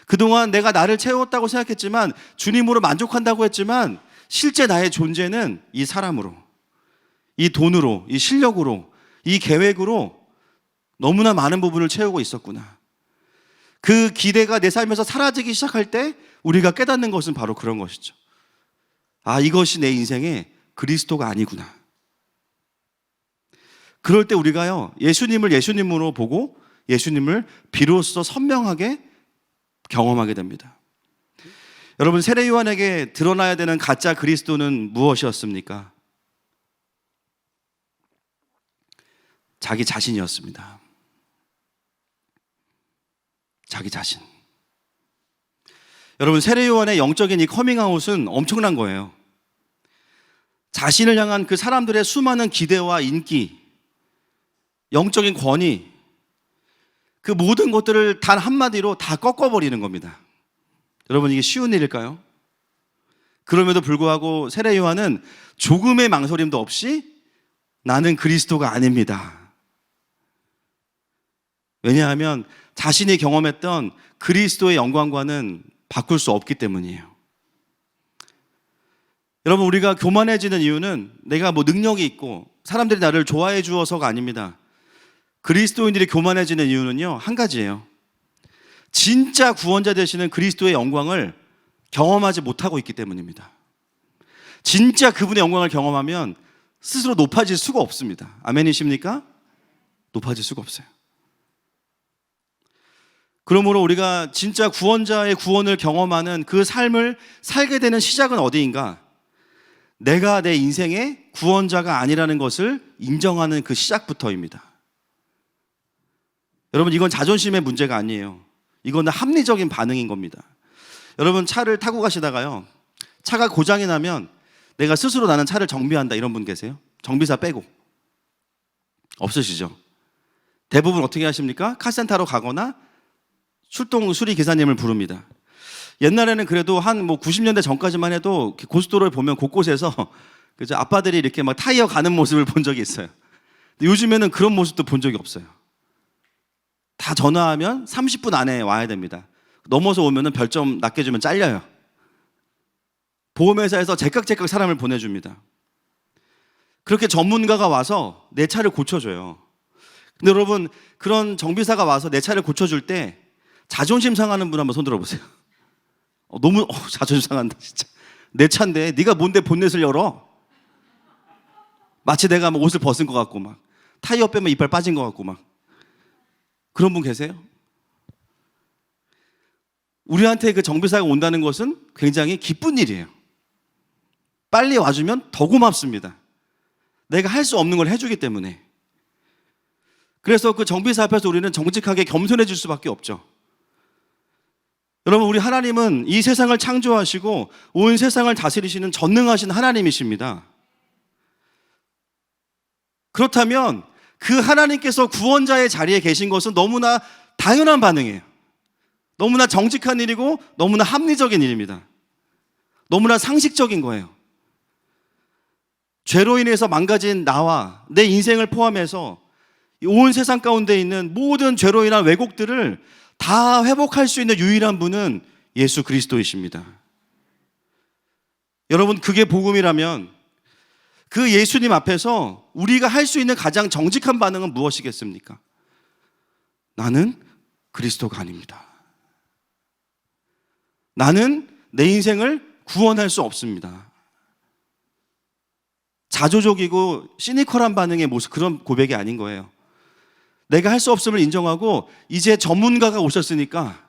그동안 내가 나를 채웠다고 생각했지만, 주님으로 만족한다고 했지만 실제 나의 존재는 이 사람으로, 이 돈으로, 이 실력으로, 이 계획으로 너무나 많은 부분을 채우고 있었구나. 그 기대가 내 삶에서 사라지기 시작할 때 우리가 깨닫는 것은 바로 그런 것이죠. 이것이 내 인생의 그리스도가 아니구나. 그럴 때 우리가요, 예수님을 예수님으로 보고 예수님을 비로소 선명하게 경험하게 됩니다. 여러분, 세례 요한에게 드러나야 되는 가짜 그리스도는 무엇이었습니까? 자기 자신이었습니다. 자기 자신. 여러분, 세례 요한의 영적인 이 커밍아웃은 엄청난 거예요. 자신을 향한 그 사람들의 수많은 기대와 인기, 영적인 권위, 그 모든 것들을 단 한마디로 다 꺾어버리는 겁니다. 여러분, 이게 쉬운 일일까요? 그럼에도 불구하고 세례 요한은 조금의 망설임도 없이 나는 그리스도가 아닙니다. 왜냐하면 자신이 경험했던 그리스도의 영광과는 바꿀 수 없기 때문이에요. 여러분, 우리가 교만해지는 이유는 내가 능력이 있고 사람들이 나를 좋아해 주어서가 아닙니다. 그리스도인들이 교만해지는 이유는요, 한 가지예요. 진짜 구원자 되시는 그리스도의 영광을 경험하지 못하고 있기 때문입니다. 진짜 그분의 영광을 경험하면 스스로 높아질 수가 없습니다. 아멘이십니까? 높아질 수가 없어요. 그러므로 우리가 진짜 구원자의 구원을 경험하는 그 삶을 살게 되는 시작은 어디인가? 내가 내 인생의 구원자가 아니라는 것을 인정하는 그 시작부터입니다. 여러분, 이건 자존심의 문제가 아니에요. 이건 합리적인 반응인 겁니다. 여러분, 차를 타고 가시다가요, 차가 고장이 나면 내가 스스로 나는 차를 정비한다, 이런 분 계세요? 정비사 빼고. 없으시죠? 대부분 어떻게 하십니까? 카센터로 가거나 출동 수리 기사님을 부릅니다. 옛날에는 그래도 한 90년대 전까지만 해도 고속도로를 보면 곳곳에서 그죠? 아빠들이 이렇게 막 타이어 가는 모습을 본 적이 있어요. 근데 요즘에는 그런 모습도 본 적이 없어요. 다 전화하면 30분 안에 와야 됩니다. 넘어서 오면은 별점 낮게 주면 잘려요. 보험회사에서 제깍제깍 사람을 보내줍니다. 그렇게 전문가가 와서 내 차를 고쳐줘요. 근데 여러분, 그런 정비사가 와서 내 차를 고쳐줄 때 자존심 상하는 분 한번 손 들어보세요. 너무 자존심 상한다 진짜. 내 차인데 네가 뭔데 본넷을 열어? 마치 내가 막 옷을 벗은 것 같고 막 타이어 빼면 이빨 빠진 것 같고 막. 그런 분 계세요? 우리한테 그 정비사가 온다는 것은 굉장히 기쁜 일이에요. 빨리 와주면 더 고맙습니다. 내가 할 수 없는 걸 해주기 때문에. 그래서 그 정비사 앞에서 우리는 정직하게 겸손해질 수밖에 없죠. 여러분, 우리 하나님은 이 세상을 창조하시고 온 세상을 다스리시는 전능하신 하나님이십니다. 그렇다면 그 하나님께서 구원자의 자리에 계신 것은 너무나 당연한 반응이에요. 너무나 정직한 일이고 너무나 합리적인 일입니다. 너무나 상식적인 거예요. 죄로 인해서 망가진 나와 내 인생을 포함해서 온 세상 가운데 있는 모든 죄로 인한 왜곡들을 다 회복할 수 있는 유일한 분은 예수 그리스도이십니다. 여러분, 그게 복음이라면 그 예수님 앞에서 우리가 할 수 있는 가장 정직한 반응은 무엇이겠습니까? 나는 그리스도가 아닙니다. 나는 내 인생을 구원할 수 없습니다. 자조적이고 시니컬한 반응의 모습, 그런 고백이 아닌 거예요. 내가 할 수 없음을 인정하고 이제 전문가가 오셨으니까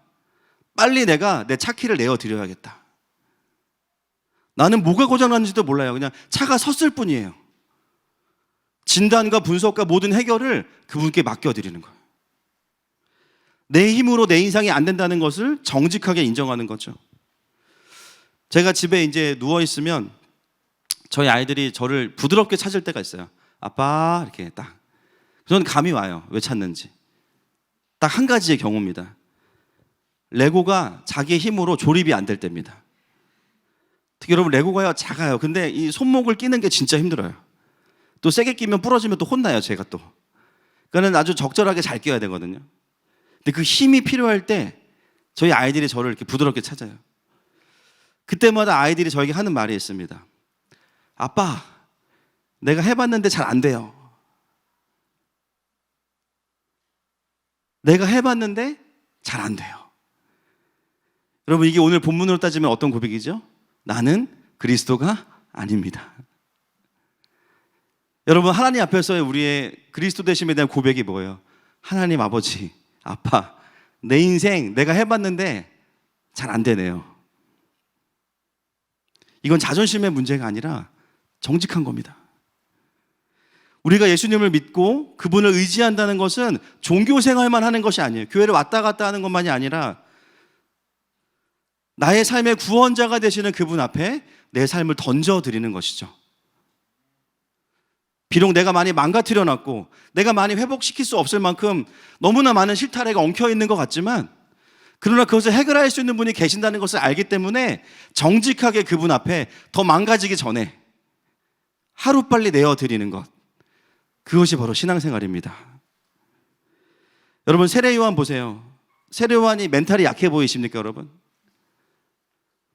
빨리 내가 내 차 키를 내어드려야겠다. 나는 뭐가 고장났는지도 몰라요. 그냥 차가 섰을 뿐이에요. 진단과 분석과 모든 해결을 그분께 맡겨드리는 거예요. 내 힘으로 내 인생이 안 된다는 것을 정직하게 인정하는 거죠. 제가 집에 이제 누워있으면 저희 아이들이 저를 부드럽게 찾을 때가 있어요. 아빠, 이렇게 딱. 저는 감이 와요. 왜 찾는지. 딱 한 가지의 경우입니다. 레고가 자기의 힘으로 조립이 안 될 때입니다. 특히 여러분, 레고가요 작아요. 근데 이 손목을 끼는 게 진짜 힘들어요. 또 세게 끼면 부러지면 또 혼나요, 제가 또. 그러니까 아주 적절하게 잘 끼워야 되거든요. 근데 그 힘이 필요할 때 저희 아이들이 저를 이렇게 부드럽게 찾아요. 그때마다 아이들이 저에게 하는 말이 있습니다. 아빠, 내가 해봤는데 잘 안 돼요. 내가 해봤는데 잘 안 돼요. 여러분, 이게 오늘 본문으로 따지면 어떤 고백이죠? 나는 그리스도가 아닙니다. 여러분, 하나님 앞에서의 우리의 그리스도 되심에 대한 고백이 뭐예요? 하나님 아버지, 아빠, 내 인생 내가 해봤는데 잘 안 되네요. 이건 자존심의 문제가 아니라 정직한 겁니다. 우리가 예수님을 믿고 그분을 의지한다는 것은 종교 생활만 하는 것이 아니에요. 교회를 왔다 갔다 하는 것만이 아니라 나의 삶의 구원자가 되시는 그분 앞에 내 삶을 던져드리는 것이죠. 비록 내가 많이 망가뜨려 놨고 내가 많이 회복시킬 수 없을 만큼 너무나 많은 실타래가 엉켜있는 것 같지만, 그러나 그것을 해결할 수 있는 분이 계신다는 것을 알기 때문에 정직하게 그분 앞에 더 망가지기 전에 하루빨리 내어드리는 것, 그것이 바로 신앙생활입니다. 여러분, 세례요한 보세요. 세례요한이 멘탈이 약해 보이십니까, 여러분?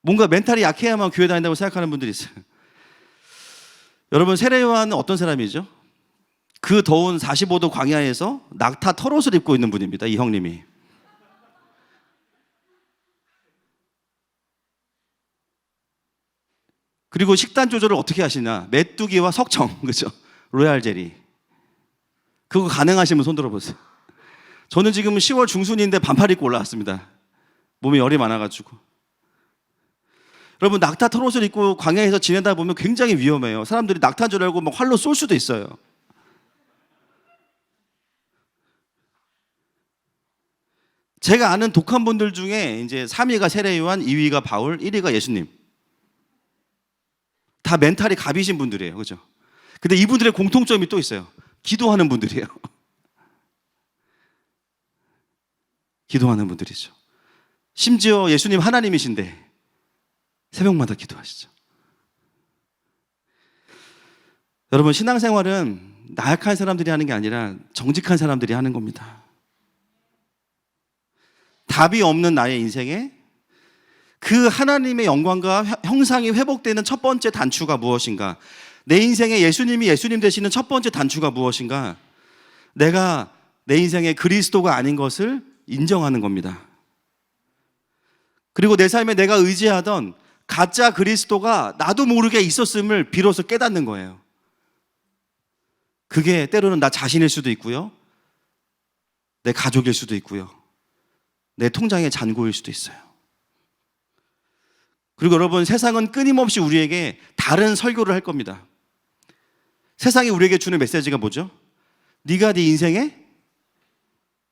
뭔가 멘탈이 약해야만 교회 다닌다고 생각하는 분들이 있어요. 여러분, 세례요한은 어떤 사람이죠? 그 더운 45도 광야에서 낙타 털옷을 입고 있는 분입니다, 이 형님이. 그리고 식단 조절을 어떻게 하시냐? 메뚜기와 석청, 그죠? 로얄 제리. 그거 가능하시면 손 들어보세요. 저는 지금 10월 중순인데 반팔 입고 올라왔습니다. 몸에 열이 많아가지고. 여러분, 낙타 털옷을 입고 광야에서 지내다 보면 굉장히 위험해요. 사람들이 낙타인 줄 알고 막 활로 쏠 수도 있어요. 제가 아는 독한 분들 중에 이제 3위가 세례요한, 2위가 바울, 1위가 예수님. 다 멘탈이 갑이신 분들이에요. 그죠? 근데 이분들의 공통점이 또 있어요. 기도하는 분들이에요. 기도하는 분들이죠. 심지어 예수님 하나님이신데 새벽마다 기도하시죠. 여러분, 신앙생활은 나약한 사람들이 하는 게 아니라 정직한 사람들이 하는 겁니다. 답이 없는 나의 인생에 그 하나님의 영광과 형상이 회복되는 첫 번째 단추가 무엇인가? 내 인생에 예수님이 예수님 되시는 첫 번째 단추가 무엇인가? 내가 내 인생에 그리스도가 아닌 것을 인정하는 겁니다. 그리고 내 삶에 내가 의지하던 가짜 그리스도가 나도 모르게 있었음을 비로소 깨닫는 거예요. 그게 때로는 나 자신일 수도 있고요, 내 가족일 수도 있고요, 내 통장의 잔고일 수도 있어요. 그리고 여러분, 세상은 끊임없이 우리에게 다른 설교를 할 겁니다. 세상이 우리에게 주는 메시지가 뭐죠? 네가 네 인생의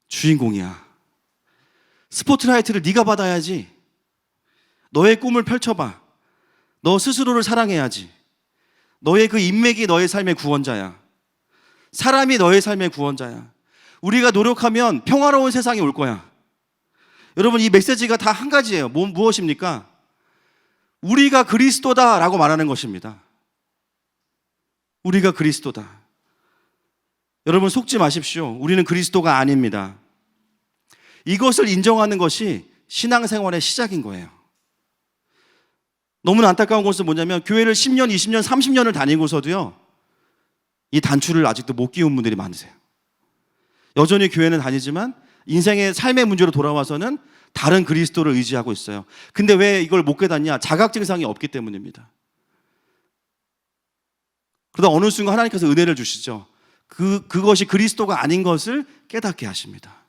주인공이야. 스포트라이트를 네가 받아야지. 너의 꿈을 펼쳐봐. 너 스스로를 사랑해야지. 너의 그 인맥이 너의 삶의 구원자야. 사람이 너의 삶의 구원자야. 우리가 노력하면 평화로운 세상이 올 거야. 여러분, 이 메시지가 다 한 가지예요. 무엇입니까? 우리가 그리스도다라고 말하는 것입니다. 우리가 그리스도다. 여러분, 속지 마십시오. 우리는 그리스도가 아닙니다. 이것을 인정하는 것이 신앙생활의 시작인 거예요. 너무나 안타까운 것은 뭐냐면, 교회를 10년, 20년, 30년을 다니고서도요, 이 단추를 아직도 못 끼운 분들이 많으세요. 여전히 교회는 다니지만 인생의 삶의 문제로 돌아와서는 다른 그리스도를 의지하고 있어요. 근데 왜 이걸 못 깨닫냐? 자각 증상이 없기 때문입니다. 그러다 어느 순간 하나님께서 은혜를 주시죠. 그것이 그리스도가 아닌 것을 깨닫게 하십니다.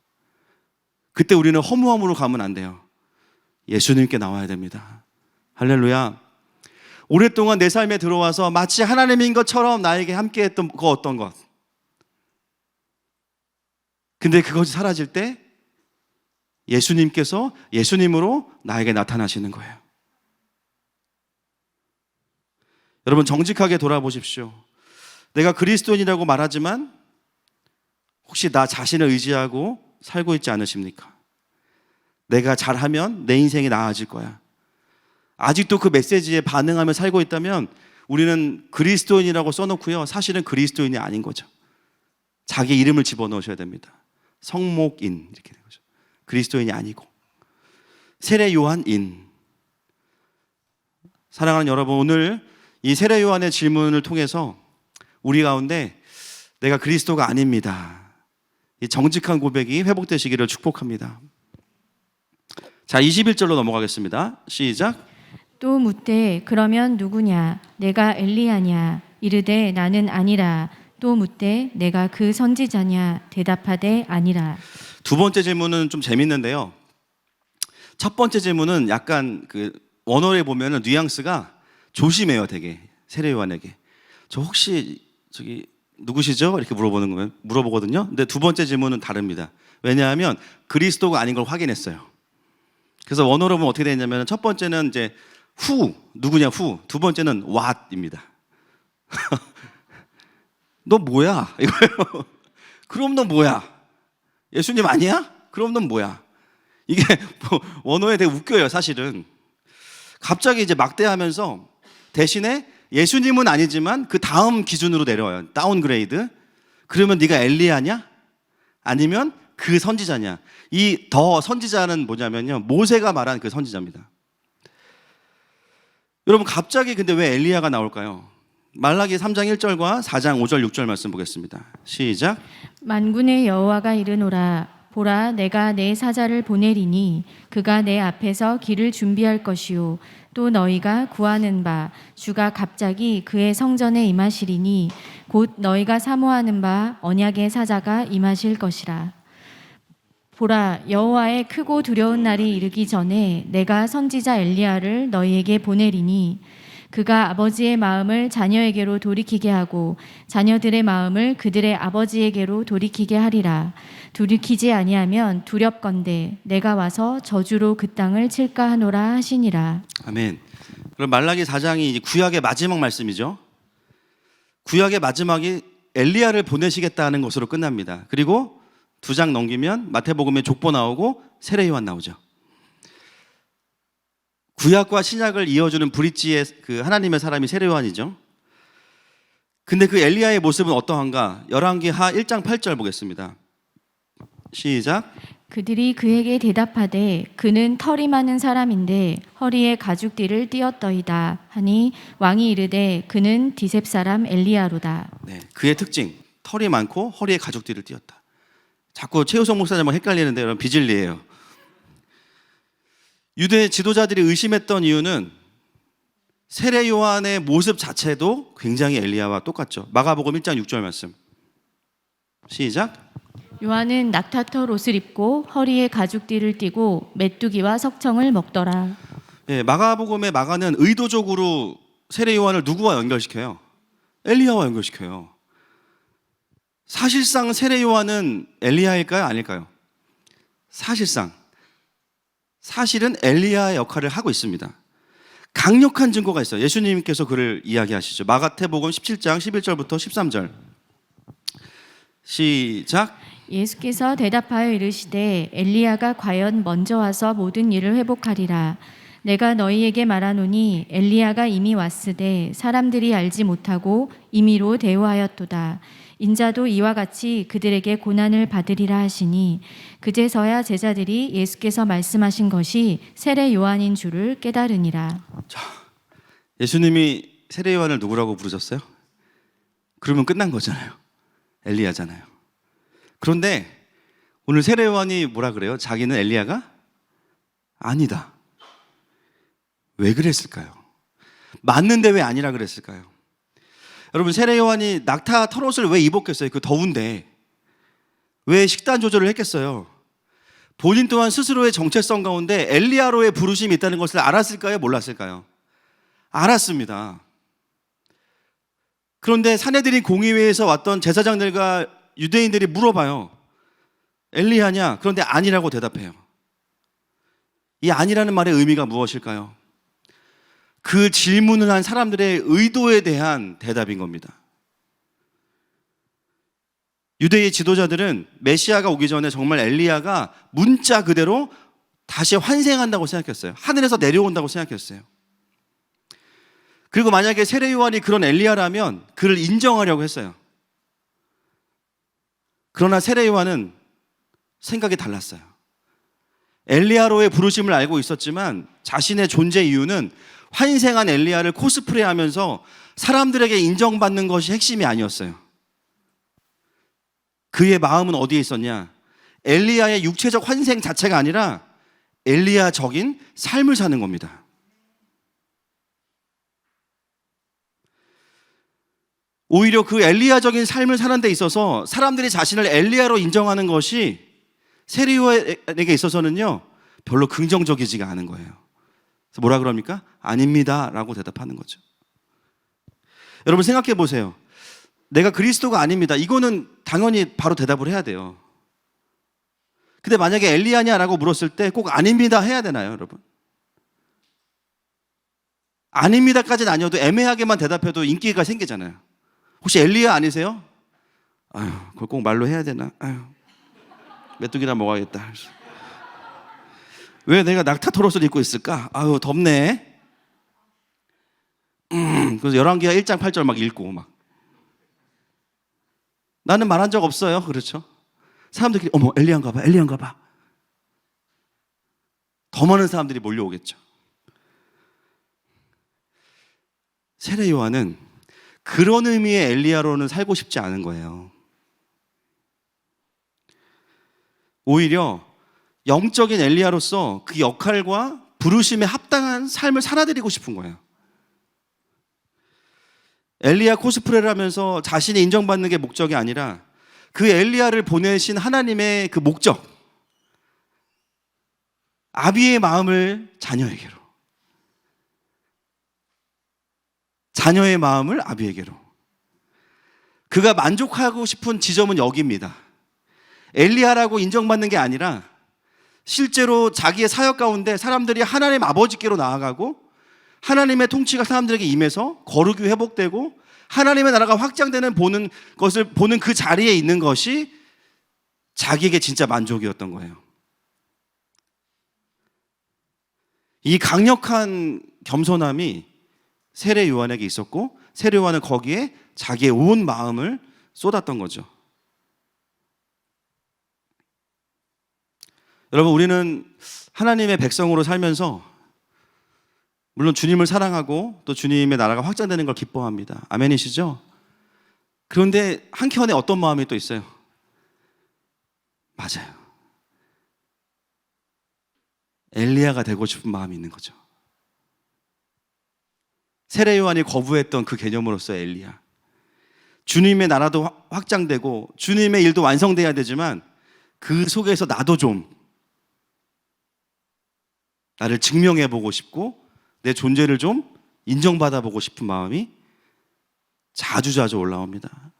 그때 우리는 허무함으로 가면 안 돼요. 예수님께 나와야 됩니다. 할렐루야. 오랫동안 내 삶에 들어와서 마치 하나님인 것처럼 나에게 함께했던 그 어떤 것, 근데 그것이 사라질 때 예수님께서 예수님으로 나에게 나타나시는 거예요. 여러분, 정직하게 돌아보십시오. 내가 그리스도인이라고 말하지만 혹시 나 자신을 의지하고 살고 있지 않으십니까? 내가 잘하면 내 인생이 나아질 거야. 아직도 그 메시지에 반응하며 살고 있다면 우리는 그리스도인이라고 써놓고요, 사실은 그리스도인이 아닌 거죠. 자기 이름을 집어넣으셔야 됩니다. 성목인, 이렇게 되는 거죠. 그리스도인이 아니고 세례 요한인. 사랑하는 여러분, 오늘 이 세례 요한의 질문을 통해서 우리 가운데 내가 그리스도가 아닙니다, 이 정직한 고백이 회복되시기를 축복합니다. 자, 21절로 넘어가겠습니다. 시작. 또 묻되 그러면 누구냐? 내가 엘리야냐? 이르되 나는 아니라. 또 묻되 내가 그 선지자냐? 대답하되 아니라. 두 번째 질문은 좀 재밌는데요. 첫 번째 질문은 약간 그 원어에 보면은 뉘앙스가 조심해요, 되게. 세례 요한에게. 저 혹시 저기 누구시죠? 이렇게 물어보거든요. 근데 두 번째 질문은 다릅니다. 왜냐하면 그리스도가 아닌 걸 확인했어요. 그래서 원어로 보면 어떻게 되냐면, 첫 번째는 이제 who, 누구냐 who. 두 번째는 what입니다. 너 뭐야? 이거예요. 그럼 너 뭐야? 예수님 아니야? 그럼 넌 뭐야? 이게 원어에 되게 웃겨요, 사실은. 갑자기 이제 막대하면서 대신에 예수님은 아니지만 그 다음 기준으로 내려와요. 다운그레이드. 그러면 네가 엘리야냐? 아니면 그 선지자냐? 이 더 선지자는 뭐냐면요, 모세가 말한 그 선지자입니다. 여러분, 갑자기 근데 왜 엘리야가 나올까요? 말라기 3장 1절과 4장 5절 6절 말씀 보겠습니다. 시작. 만군의 여호와가 이르노라. 보라, 내가 내 사자를 보내리니 그가 내 앞에서 길을 준비할 것이요 또 너희가 구하는 바 주가 갑자기 그의 성전에 임하시리니 곧 너희가 사모하는 바 언약의 사자가 임하실 것이라. 보라, 여호와의 크고 두려운 날이 이르기 전에 내가 선지자 엘리야를 너희에게 보내리니 그가 아버지의 마음을 자녀에게로 돌이키게 하고 자녀들의 마음을 그들의 아버지에게로 돌이키게 하리라. 돌이키지 아니하면 두렵건대 내가 와서 저주로 그 땅을 칠까 하노라 하시니라. 아멘. 그럼 말라기 4장이 이제 구약의 마지막 말씀이죠. 구약의 마지막이 엘리야를 보내시겠다는 것으로 끝납니다. 그리고 2장 넘기면 마태복음에 족보 나오고 세례 요한 나오죠. 구약과 신약을 이어주는 브릿지의 그 하나님의 사람이 세례 요한이죠. 근데 그 엘리야의 모습은 어떠한가? 열왕기하 1장 8절 보겠습니다. 시작. 그들이 그에게 대답하되 그는 털이 많은 사람인데 허리에 가죽띠를 띠었더이다 하니 왕이 이르되 그는 디셉 사람 엘리야로다. 네, 그의 특징. 털이 많고 허리에 가죽띠를 띠었다. 자꾸 최우성 목사님하고 헷갈리는데 여러분 비질리예요. 유대 지도자들이 의심했던 이유는 세례 요한의 모습 자체도 굉장히 엘리야와 똑같죠. 마가복음 1장 6절 말씀. 시작. 요한은 낙타털 옷을 입고 허리에 가죽띠를 띠고 메뚜기와 석청을 먹더라. 예, 마가복음의 마가는 의도적으로 세례 요한을 누구와 연결시켜요? 엘리야와 연결시켜요. 사실상 세례 요한은 엘리야일까요? 아닐까요? 사실은 엘리야의 역할을 하고 있습니다. 강력한 증거가 있어요. 예수님께서 그를 이야기하시죠. 마가태복음 17장 11절부터 13절. 시작. 예수께서 대답하여 이르시되 엘리야가 과연 먼저 와서 모든 일을 회복하리라. 내가 너희에게 말하노니 엘리야가 이미 왔으되 사람들이 알지 못하고 임의로 대우하였도다. 인자도 이와 같이 그들에게 고난을 받으리라 하시니 그제서야 제자들이 예수께서 말씀하신 것이 세례 요한인 줄을 깨달으니라. 예수님이 세례 요한을 누구라고 부르셨어요? 그러면 끝난 거잖아요. 엘리야잖아요. 그런데 오늘 세례 요한이 뭐라 그래요? 자기는 엘리야가 아니다. 왜 그랬을까요? 맞는데 왜 아니라 그랬을까요? 여러분, 세례 요한이 낙타 털옷을 왜 입었겠어요? 그 더운데. 왜 식단 조절을 했겠어요? 본인 또한 스스로의 정체성 가운데 엘리야로의 부르심이 있다는 것을 알았을까요? 몰랐을까요? 알았습니다. 그런데 산헤드린 공의회에서 왔던 제사장들과 유대인들이 물어봐요. 엘리야냐? 그런데 아니라고 대답해요. 이 아니라는 말의 의미가 무엇일까요? 그 질문을 한 사람들의 의도에 대한 대답인 겁니다. 유대의 지도자들은 메시아가 오기 전에 정말 엘리야가 문자 그대로 다시 환생한다고 생각했어요. 하늘에서 내려온다고 생각했어요. 그리고 만약에 세례 요한이 그런 엘리야라면 그를 인정하려고 했어요. 그러나 세례 요한은 생각이 달랐어요. 엘리야로의 부르심을 알고 있었지만 자신의 존재 이유는 환생한 엘리야를 코스프레하면서 사람들에게 인정받는 것이 핵심이 아니었어요. 그의 마음은 어디에 있었냐? 엘리야의 육체적 환생 자체가 아니라 엘리야적인 삶을 사는 겁니다. 오히려 그 엘리야적인 삶을 사는 데 있어서 사람들이 자신을 엘리야로 인정하는 것이 세례 요한에게 있어서는요 별로 긍정적이지가 않은 거예요. 그래서 뭐라 그럽니까? 아닙니다 라고 대답하는 거죠. 여러분 생각해 보세요. 내가 그리스도가 아닙니다. 이거는 당연히 바로 대답을 해야 돼요. 근데 만약에 엘리야냐라고 물었을 때 꼭 아닙니다 해야 되나요, 여러분? 아닙니다까지는 아니어도 애매하게만 대답해도 인기가 생기잖아요. 혹시 엘리야 아니세요? 아유, 그걸 꼭 말로 해야 되나? 아유, 메뚜기나 먹어야겠다. 왜 내가 낙타 털옷을 입고 있을까? 아유, 덥네. 그래서 열왕기하 1장 8절 막 읽고 막. 나는 말한 적 없어요. 그렇죠? 사람들끼리 어머 엘리야인가 봐, 엘리야인가 봐. 더 많은 사람들이 몰려오겠죠. 세례 요한은 그런 의미의 엘리야로는 살고 싶지 않은 거예요. 오히려 영적인 엘리야로서 그 역할과 부르심에 합당한 삶을 살아드리고 싶은 거예요. 엘리야 코스프레를 하면서 자신이 인정받는 게 목적이 아니라 그 엘리야를 보내신 하나님의 그 목적, 아비의 마음을 자녀에게로, 자녀의 마음을 아비에게로. 그가 만족하고 싶은 지점은 여기입니다. 엘리야라고 인정받는 게 아니라 실제로 자기의 사역 가운데 사람들이 하나님 아버지께로 나아가고 하나님의 통치가 사람들에게 임해서 거룩이 회복되고 하나님의 나라가 확장되는 것을 보는 그 자리에 있는 것이 자기에게 진짜 만족이었던 거예요. 이 강력한 겸손함이 세례 요한에게 있었고 세례요한은 거기에 자기의 온 마음을 쏟았던 거죠. 여러분, 우리는 하나님의 백성으로 살면서 물론 주님을 사랑하고 또 주님의 나라가 확장되는 걸 기뻐합니다. 아멘이시죠? 그런데 한켠에 어떤 마음이 또 있어요? 맞아요. 엘리야가 되고 싶은 마음이 있는 거죠. 세례 요한이 거부했던 그 개념으로서 엘리야. 주님의 나라도 확장되고 주님의 일도 완성돼야 되지만 그 속에서 나도 좀 나를 증명해 보고 싶고 내 존재를 좀 인정받아 보고 싶은 마음이 자주자주 올라옵니다.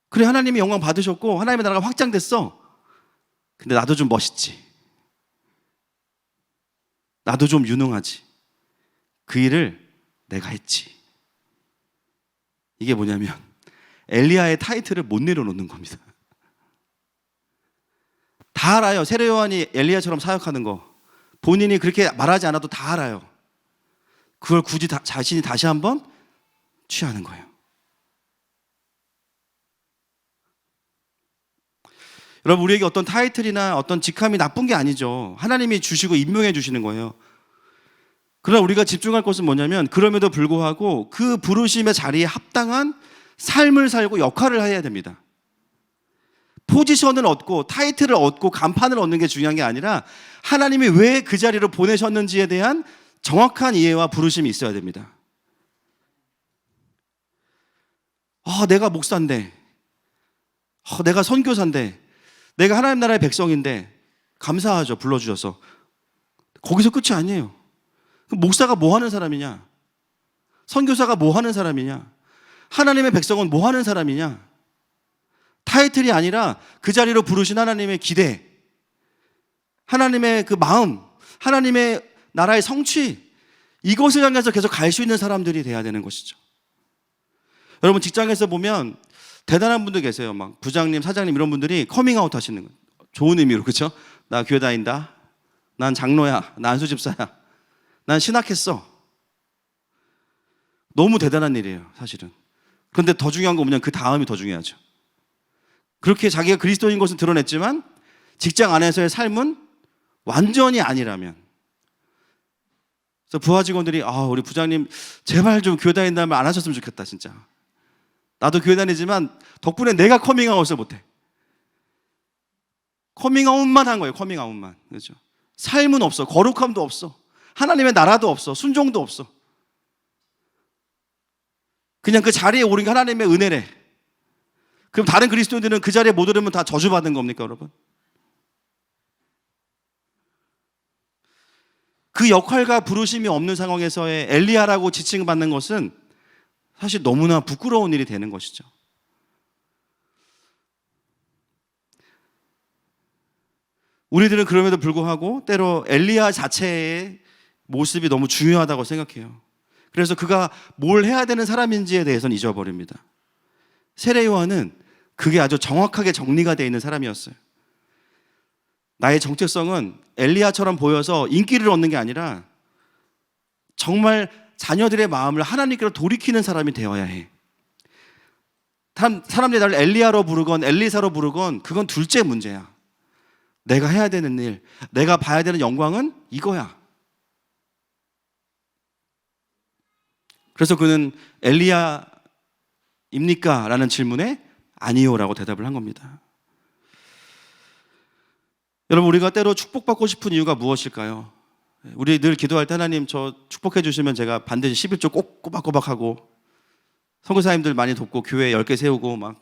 그래, 하나님이 영광 받으셨고 하나님의 나라가 확장됐어. 근데 나도 좀 멋있지. 나도 좀 유능하지. 그 일을 내가 했지. 이게 뭐냐면 엘리야의 타이틀을 못 내려놓는 겁니다. 다 알아요. 세례 요한이 엘리야처럼 사역하는 거. 본인이 그렇게 말하지 않아도 다 알아요. 그걸 굳이 자신이 다시 한번 취하는 거예요. 여러분, 우리에게 어떤 타이틀이나 어떤 직함이 나쁜 게 아니죠. 하나님이 주시고 임명해 주시는 거예요. 그러나 우리가 집중할 것은 뭐냐면 그럼에도 불구하고 그 부르심의 자리에 합당한 삶을 살고 역할을 해야 됩니다. 포지션을 얻고 타이틀을 얻고 간판을 얻는 게 중요한 게 아니라 하나님이 왜 그 자리로 보내셨는지에 대한 정확한 이해와 부르심이 있어야 됩니다. 내가 목사인데, 내가 선교사인데, 내가 하나님 나라의 백성인데 감사하죠, 불러주셔서. 거기서 끝이 아니에요. 그럼 목사가 뭐 하는 사람이냐? 선교사가 뭐 하는 사람이냐? 하나님의 백성은 뭐 하는 사람이냐? 타이틀이 아니라 그 자리로 부르신 하나님의 기대, 하나님의 그 마음, 하나님의 나라의 성취, 이것을 향해서 계속 갈 수 있는 사람들이 돼야 되는 것이죠. 여러분, 직장에서 보면 대단한 분들 계세요. 막 부장님, 사장님 이런 분들이 커밍아웃 하시는 거예요. 좋은 의미로, 그렇죠? 나 교회 다닌다. 난 장로야. 난 안수집사야. 난 신학했어. 너무 대단한 일이에요, 사실은. 그런데 더 중요한 거 뭐냐면 그 다음이 더 중요하죠. 그렇게 자기가 그리스도인 것을 드러냈지만 직장 안에서의 삶은 완전히 아니라면. 그래서 부하 직원들이 우리 부장님 제발 좀 교회 다닌다면 안 하셨으면 좋겠다, 진짜. 나도 교회 다니지만 덕분에 내가 커밍아웃을 못해. 커밍아웃만 한 거예요, 커밍아웃만. 그렇죠? 삶은 없어, 거룩함도 없어, 하나님의 나라도 없어, 순종도 없어. 그냥 그 자리에 오른 게 하나님의 은혜래. 그럼 다른 그리스도인들은 그 자리에 못 오르면 다 저주받는 겁니까, 여러분? 그 역할과 부르심이 없는 상황에서의 엘리야라고 지칭받는 것은 사실 너무나 부끄러운 일이 되는 것이죠. 우리들은 그럼에도 불구하고 때로 엘리야 자체의 모습이 너무 중요하다고 생각해요. 그래서 그가 뭘 해야 되는 사람인지에 대해서는 잊어버립니다. 세례 요한은 그게 아주 정확하게 정리가 되어 있는 사람이었어요. 나의 정체성은 엘리야처럼 보여서 인기를 얻는 게 아니라 정말 자녀들의 마음을 하나님께로 돌이키는 사람이 되어야 해. 사람들이 나를 엘리야로 부르건 엘리사로 부르건 그건 둘째 문제야. 내가 해야 되는 일, 내가 봐야 되는 영광은 이거야. 그래서 그는 엘리야입니까? 라는 질문에 아니요라고 대답을 한 겁니다. 여러분, 우리가 때로 축복받고 싶은 이유가 무엇일까요? 우리 늘 기도할 때 하나님 저 축복해 주시면 제가 반드시 11조 꼭 꼬박꼬박하고 선교사님들 많이 돕고 교회 10개 세우고 막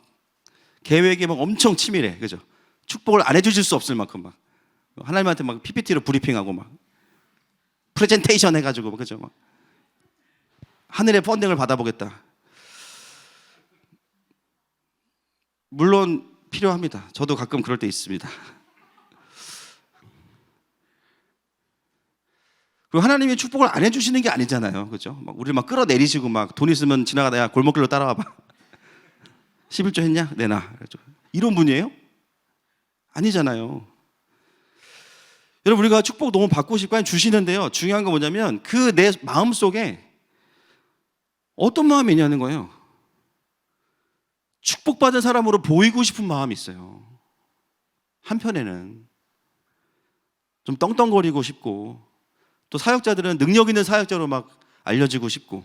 계획이 막 엄청 치밀해. 그죠? 축복을 안 해주실 수 없을 만큼 막 하나님한테 막 PPT로 브리핑하고 막 프레젠테이션 해가지고 그죠? 막 하늘의 펀딩을 받아보겠다. 물론 필요합니다. 저도 가끔 그럴 때 있습니다. 그리고 하나님이 축복을 안 해주시는 게 아니잖아요. 그죠? 막 우리를 막 끌어내리시고 막 돈 있으면 지나가다 야 골목길로 따라와봐. 11조 했냐? 내놔. 이런 분이에요? 아니잖아요. 여러분, 우리가 축복 너무 받고 싶고 주시는데요. 중요한 건 뭐냐면 그 내 마음 속에 어떤 마음이 있냐는 거예요. 축복받은 사람으로 보이고 싶은 마음이 있어요. 한편에는 좀 떵떵거리고 싶고, 또 사역자들은 능력 있는 사역자로 막 알려지고 싶고,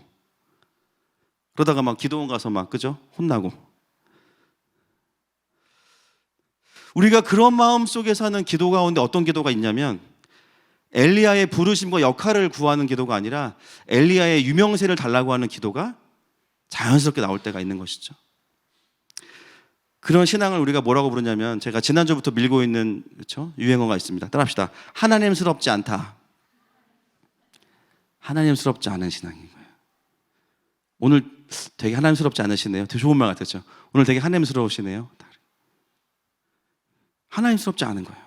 그러다가 막 기도원 가서 막, 그죠? 혼나고. 우리가 그런 마음 속에 사는 기도 가운데 어떤 기도가 있냐면, 엘리야의 부르심과 역할을 구하는 기도가 아니라 엘리야의 유명세를 달라고 하는 기도가 자연스럽게 나올 때가 있는 것이죠. 그런 신앙을 우리가 뭐라고 부르냐면, 제가 지난주부터 밀고 있는, 그렇죠? 유행어가 있습니다. 따라합시다. 하나님스럽지 않다. 하나님스럽지 않은 신앙인 거예요. 오늘 되게 하나님스럽지 않으시네요. 되게 좋은 말 같았죠. 오늘 되게 하나님스러우시네요. 하나님스럽지 않은 거예요.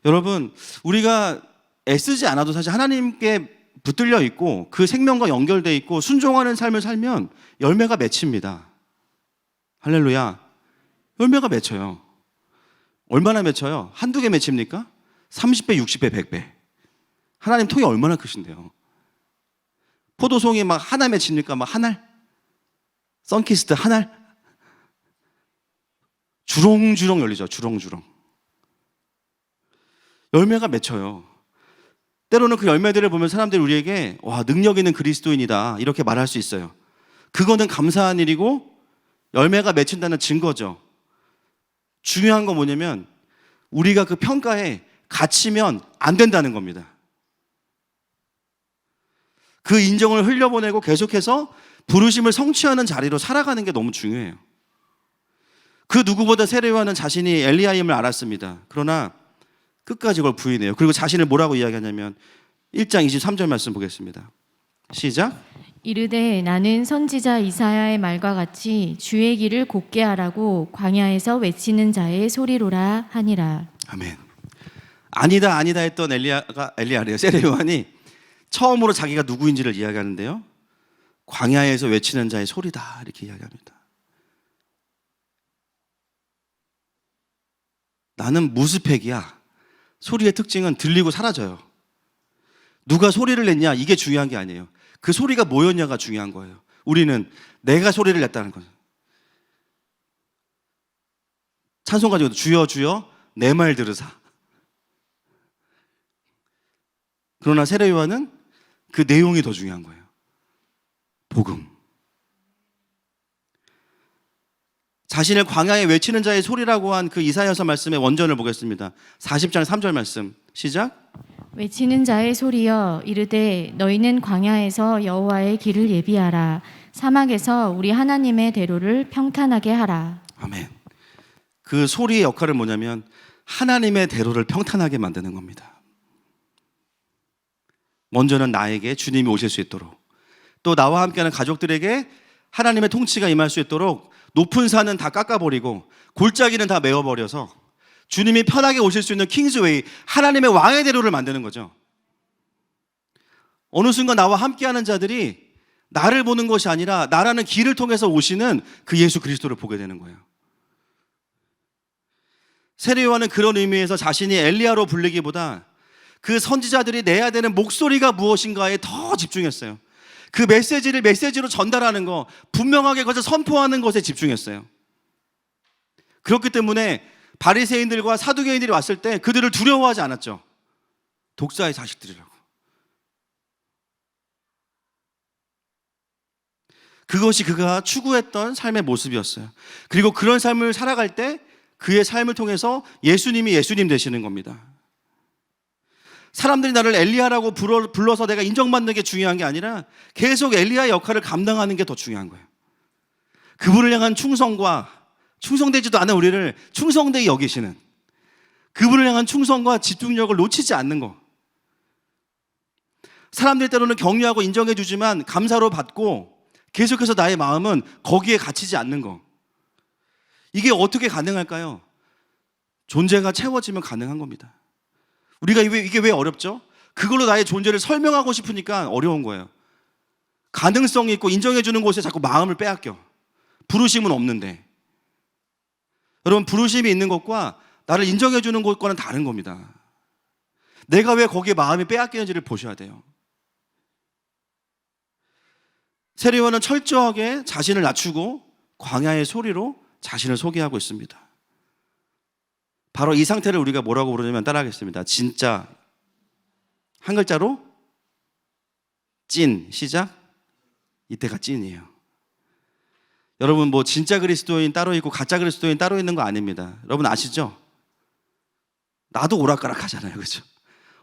여러분, 우리가 애쓰지 않아도 사실 하나님께 붙들려 있고 그 생명과 연결돼 있고 순종하는 삶을 살면 열매가 맺힙니다. 할렐루야. 열매가 맺혀요. 얼마나 맺혀요? 한두 개 맺힙니까? 30배, 60배, 100배. 하나님 통이 얼마나 크신데요. 포도송이 막 하나 맺힙니까? 막 한 알? 선키스트 한 알? 주렁주렁 열리죠. 주렁주렁. 열매가 맺혀요. 때로는 그 열매들을 보면 사람들이 우리에게 와, 능력 있는 그리스도인이다 이렇게 말할 수 있어요. 그거는 감사한 일이고 열매가 맺힌다는 증거죠. 중요한 건 뭐냐면 우리가 그 평가에 갇히면 안 된다는 겁니다. 그 인정을 흘려보내고 계속해서 부르심을 성취하는 자리로 살아가는 게 너무 중요해요. 그 누구보다 세례요한은 자신이 엘리야임을 알았습니다. 그러나 끝까지 그걸 부인해요. 그리고 자신을 뭐라고 이야기하냐면 1장 23절 말씀 보겠습니다. 시작. 이르되 나는 선지자 이사야의 말과 같이 주의 길을 곧게 하라고 광야에서 외치는 자의 소리로라 하니라. 아멘. 아니다 아니다 했던 엘리야래요. 세례요한이 처음으로 자기가 누구인지를 이야기하는데요. 광야에서 외치는 자의 소리다 이렇게 이야기합니다. 나는 무스펙이야. 소리의 특징은 들리고 사라져요. 누가 소리를 냈냐 이게 중요한 게 아니에요. 그 소리가 뭐였냐가 중요한 거예요. 우리는 내가 소리를 냈다는 거죠. 찬송 가지고 주여 주여 내 말 들으사. 그러나 세례요한은 그 내용이 더 중요한 거예요. 복음. 자신을 광야에 외치는 자의 소리라고 한 그 이사야서 말씀의 원전을 보겠습니다. 40장 3절 말씀 시작. 외치는 자의 소리여 이르되 너희는 광야에서 여호와의 길을 예비하라. 사막에서 우리 하나님의 대로를 평탄하게 하라. 아멘. 그 소리의 역할은 뭐냐면 하나님의 대로를 평탄하게 만드는 겁니다. 먼저는 나에게 주님이 오실 수 있도록, 또 나와 함께하는 가족들에게 하나님의 통치가 임할 수 있도록 높은 산은 다 깎아버리고 골짜기는 다 메워버려서 주님이 편하게 오실 수 있는 킹스웨이, 하나님의 왕의 대로를 만드는 거죠. 어느 순간 나와 함께하는 자들이 나를 보는 것이 아니라 나라는 길을 통해서 오시는 그 예수 그리스도를 보게 되는 거예요. 세례요한은 그런 의미에서 자신이 엘리야로 불리기보다 그 선지자들이 내야 되는 목소리가 무엇인가에 더 집중했어요. 그 메시지를 메시지로 전달하는 거, 분명하게 그것을 선포하는 것에 집중했어요. 그렇기 때문에 바리새인들과 사두개인들이 왔을 때 그들을 두려워하지 않았죠. 독사의 자식들이라고. 그것이 그가 추구했던 삶의 모습이었어요. 그리고 그런 삶을 살아갈 때 그의 삶을 통해서 예수님이 예수님 되시는 겁니다. 사람들이 나를 엘리야라고 불러서 내가 인정받는 게 중요한 게 아니라 계속 엘리야의 역할을 감당하는 게 더 중요한 거예요. 그분을 향한 충성과 충성되지도 않은 우리를 충성되게 여기시는, 그분을 향한 충성과 집중력을 놓치지 않는 거. 사람들 때로는 격려하고 인정해 주지만 감사로 받고 계속해서 나의 마음은 거기에 갇히지 않는 거. 이게 어떻게 가능할까요? 존재가 채워지면 가능한 겁니다. 우리가 이게 왜 어렵죠? 그걸로 나의 존재를 설명하고 싶으니까 어려운 거예요. 가능성이 있고 인정해 주는 곳에 자꾸 마음을 빼앗겨. 부르심은 없는데. 여러분, 부르심이 있는 것과 나를 인정해 주는 것과는 다른 겁니다. 내가 왜 거기에 마음이 빼앗기는지를 보셔야 돼요. 세례요한은 철저하게 자신을 낮추고 광야의 소리로 자신을 소개하고 있습니다. 바로 이 상태를 우리가 뭐라고 부르냐면 따라하겠습니다. 진짜 한 글자로 찐. 시작. 이때가 찐이에요. 여러분 뭐 진짜 그리스도인 따로 있고 가짜 그리스도인 따로 있는 거 아닙니다. 여러분 아시죠? 나도 오락가락 하잖아요. 그렇죠?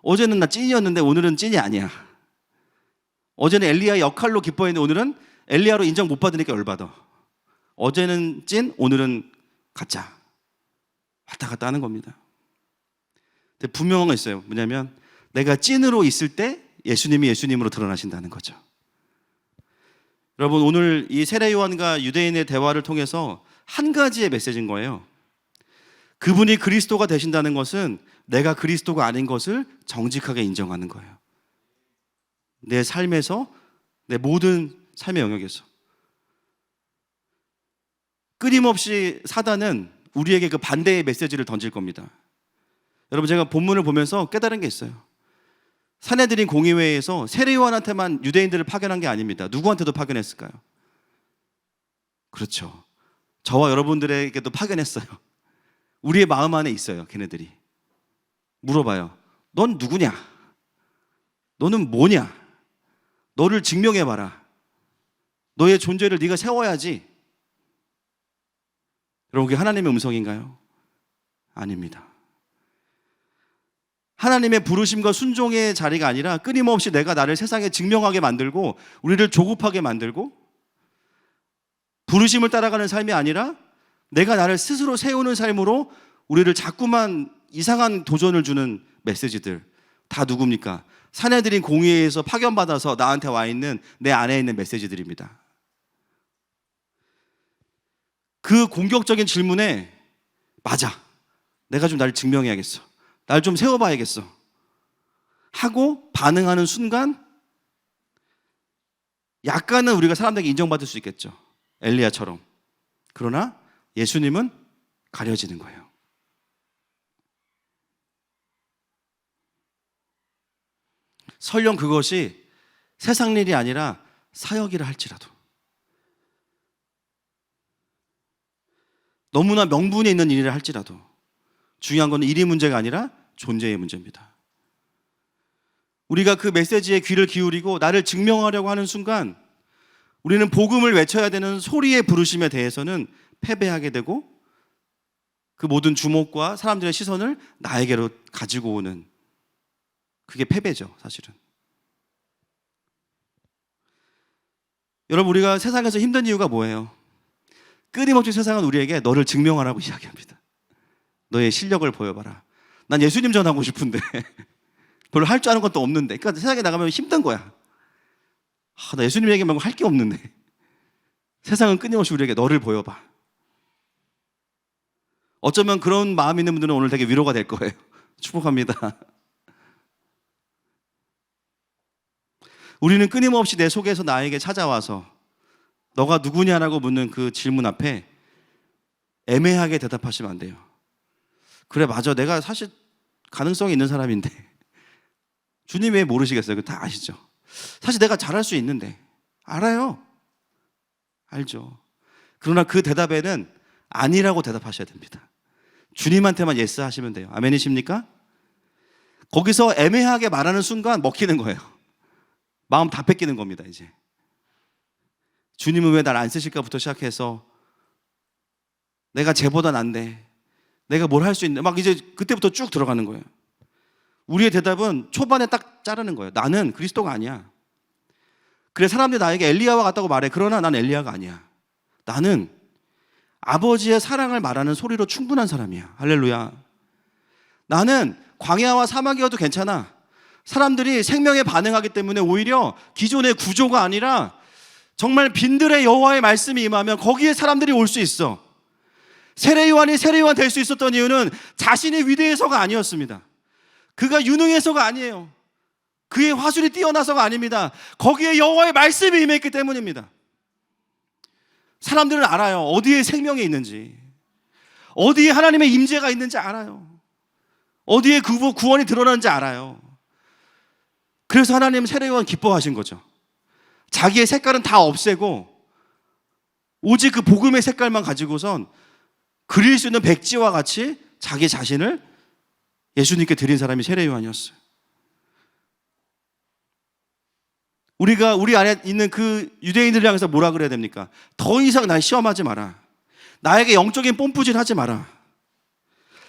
어제는 나 찐이었는데 오늘은 찐이 아니야. 어제는 엘리야 역할로 기뻐했는데 오늘은 엘리야로 인정 못 받으니까 열받아. 어제는 찐, 오늘은 가짜. 왔다 갔다 하는 겁니다. 근데 분명한 거 있어요. 뭐냐면 내가 찐으로 있을 때 예수님이 예수님으로 드러나신다는 거죠. 여러분 오늘 이 세례 요한과 유대인의 대화를 통해서 한 가지의 메시지인 거예요. 그분이 그리스도가 되신다는 것은 내가 그리스도가 아닌 것을 정직하게 인정하는 거예요. 내 삶에서, 내 모든 삶의 영역에서. 끊임없이 사단은 우리에게 그 반대의 메시지를 던질 겁니다. 여러분 제가 본문을 보면서 깨달은 게 있어요. 산헤드린 공의회에서 세례 요한한테만 유대인들을 파견한 게 아닙니다. 누구한테도 파견했을까요? 그렇죠. 저와 여러분들에게도 파견했어요. 우리의 마음 안에 있어요. 걔네들이 물어봐요. 넌 누구냐? 너는 뭐냐? 너를 증명해봐라. 너의 존재를 네가 세워야지. 여러분 그게 하나님의 음성인가요? 아닙니다. 하나님의 부르심과 순종의 자리가 아니라 끊임없이 내가 나를 세상에 증명하게 만들고 우리를 조급하게 만들고 부르심을 따라가는 삶이 아니라 내가 나를 스스로 세우는 삶으로 우리를 자꾸만 이상한 도전을 주는 메시지들 다 누굽니까? 산헤드린 공의회에서 파견받아서 나한테 와 있는 내 안에 있는 메시지들입니다. 그 공격적인 질문에 맞아. 내가 좀 나를 증명해야겠어. 날 좀 세워봐야겠어. 하고 반응하는 순간 약간은 우리가 사람들에게 인정받을 수 있겠죠. 엘리야처럼. 그러나 예수님은 가려지는 거예요. 설령 그것이 세상 일이 아니라 사역이라 할지라도 너무나 명분이 있는 일이라 할지라도 중요한 건 일이 문제가 아니라 존재의 문제입니다. 우리가 그 메시지에 귀를 기울이고 나를 증명하려고 하는 순간 우리는 복음을 외쳐야 되는 소리의 부르심에 대해서는 패배하게 되고 그 모든 주목과 사람들의 시선을 나에게로 가지고 오는 그게 패배죠, 사실은. 여러분 우리가 세상에서 힘든 이유가 뭐예요? 끊임없이 세상은 우리에게 너를 증명하라고 이야기합니다. 너의 실력을 보여봐라. 난 예수님 전하고 싶은데 별로 할 줄 아는 것도 없는데. 그러니까 세상에 나가면 힘든 거야. 나 예수님 얘기 말고 할 게 없는데. 세상은 끊임없이 우리에게 너를 보여봐. 어쩌면 그런 마음 있는 분들은 오늘 되게 위로가 될 거예요. 축복합니다. 우리는 끊임없이 내 속에서 나에게 찾아와서 너가 누구냐라고 묻는 그 질문 앞에 애매하게 대답하시면 안 돼요. 그래 맞아 내가 사실 가능성이 있는 사람인데 주님 왜 모르시겠어요? 그거 다 아시죠? 사실 내가 잘할 수 있는데 알아요. 알죠. 그러나 그 대답에는 아니라고 대답하셔야 됩니다. 주님한테만 예스 하시면 돼요. 아멘이십니까? 거기서 애매하게 말하는 순간 먹히는 거예요. 마음 다 뺏기는 겁니다. 이제 주님은 왜 날 안 쓰실까부터 시작해서 내가 쟤보다 난데 내가 뭘 할 수 있는데 막 이제 그때부터 쭉 들어가는 거예요. 우리의 대답은 초반에 딱 자르는 거예요. 나는 그리스도가 아니야. 그래 사람들이 나에게 엘리야와 같다고 말해. 그러나 난 엘리야가 아니야. 나는 아버지의 사랑을 말하는 소리로 충분한 사람이야. 할렐루야. 나는 광야와 사막이어도 괜찮아. 사람들이 생명에 반응하기 때문에 오히려 기존의 구조가 아니라 정말 빈들의 여호와의 말씀이 임하면 거기에 사람들이 올 수 있어. 세례 요한이 세례 요한 될 수 있었던 이유는 자신이 위대해서가 아니었습니다. 그가 유능해서가 아니에요. 그의 화술이 뛰어나서가 아닙니다. 거기에 여호와의 말씀이 임했기 때문입니다. 사람들은 알아요. 어디에 생명이 있는지, 어디에 하나님의 임재가 있는지 알아요. 어디에 구원이 드러나는지 알아요. 그래서 하나님은 세례 요한 기뻐하신 거죠. 자기의 색깔은 다 없애고 오직 그 복음의 색깔만 가지고선 그릴 수 있는 백지와 같이 자기 자신을 예수님께 드린 사람이 세례 요한이었어요. 우리가 우리 안에 있는 그 유대인들을 향해서 뭐라 그래야 됩니까? 더 이상 날 시험하지 마라. 나에게 영적인 뽐뿌질 하지 마라.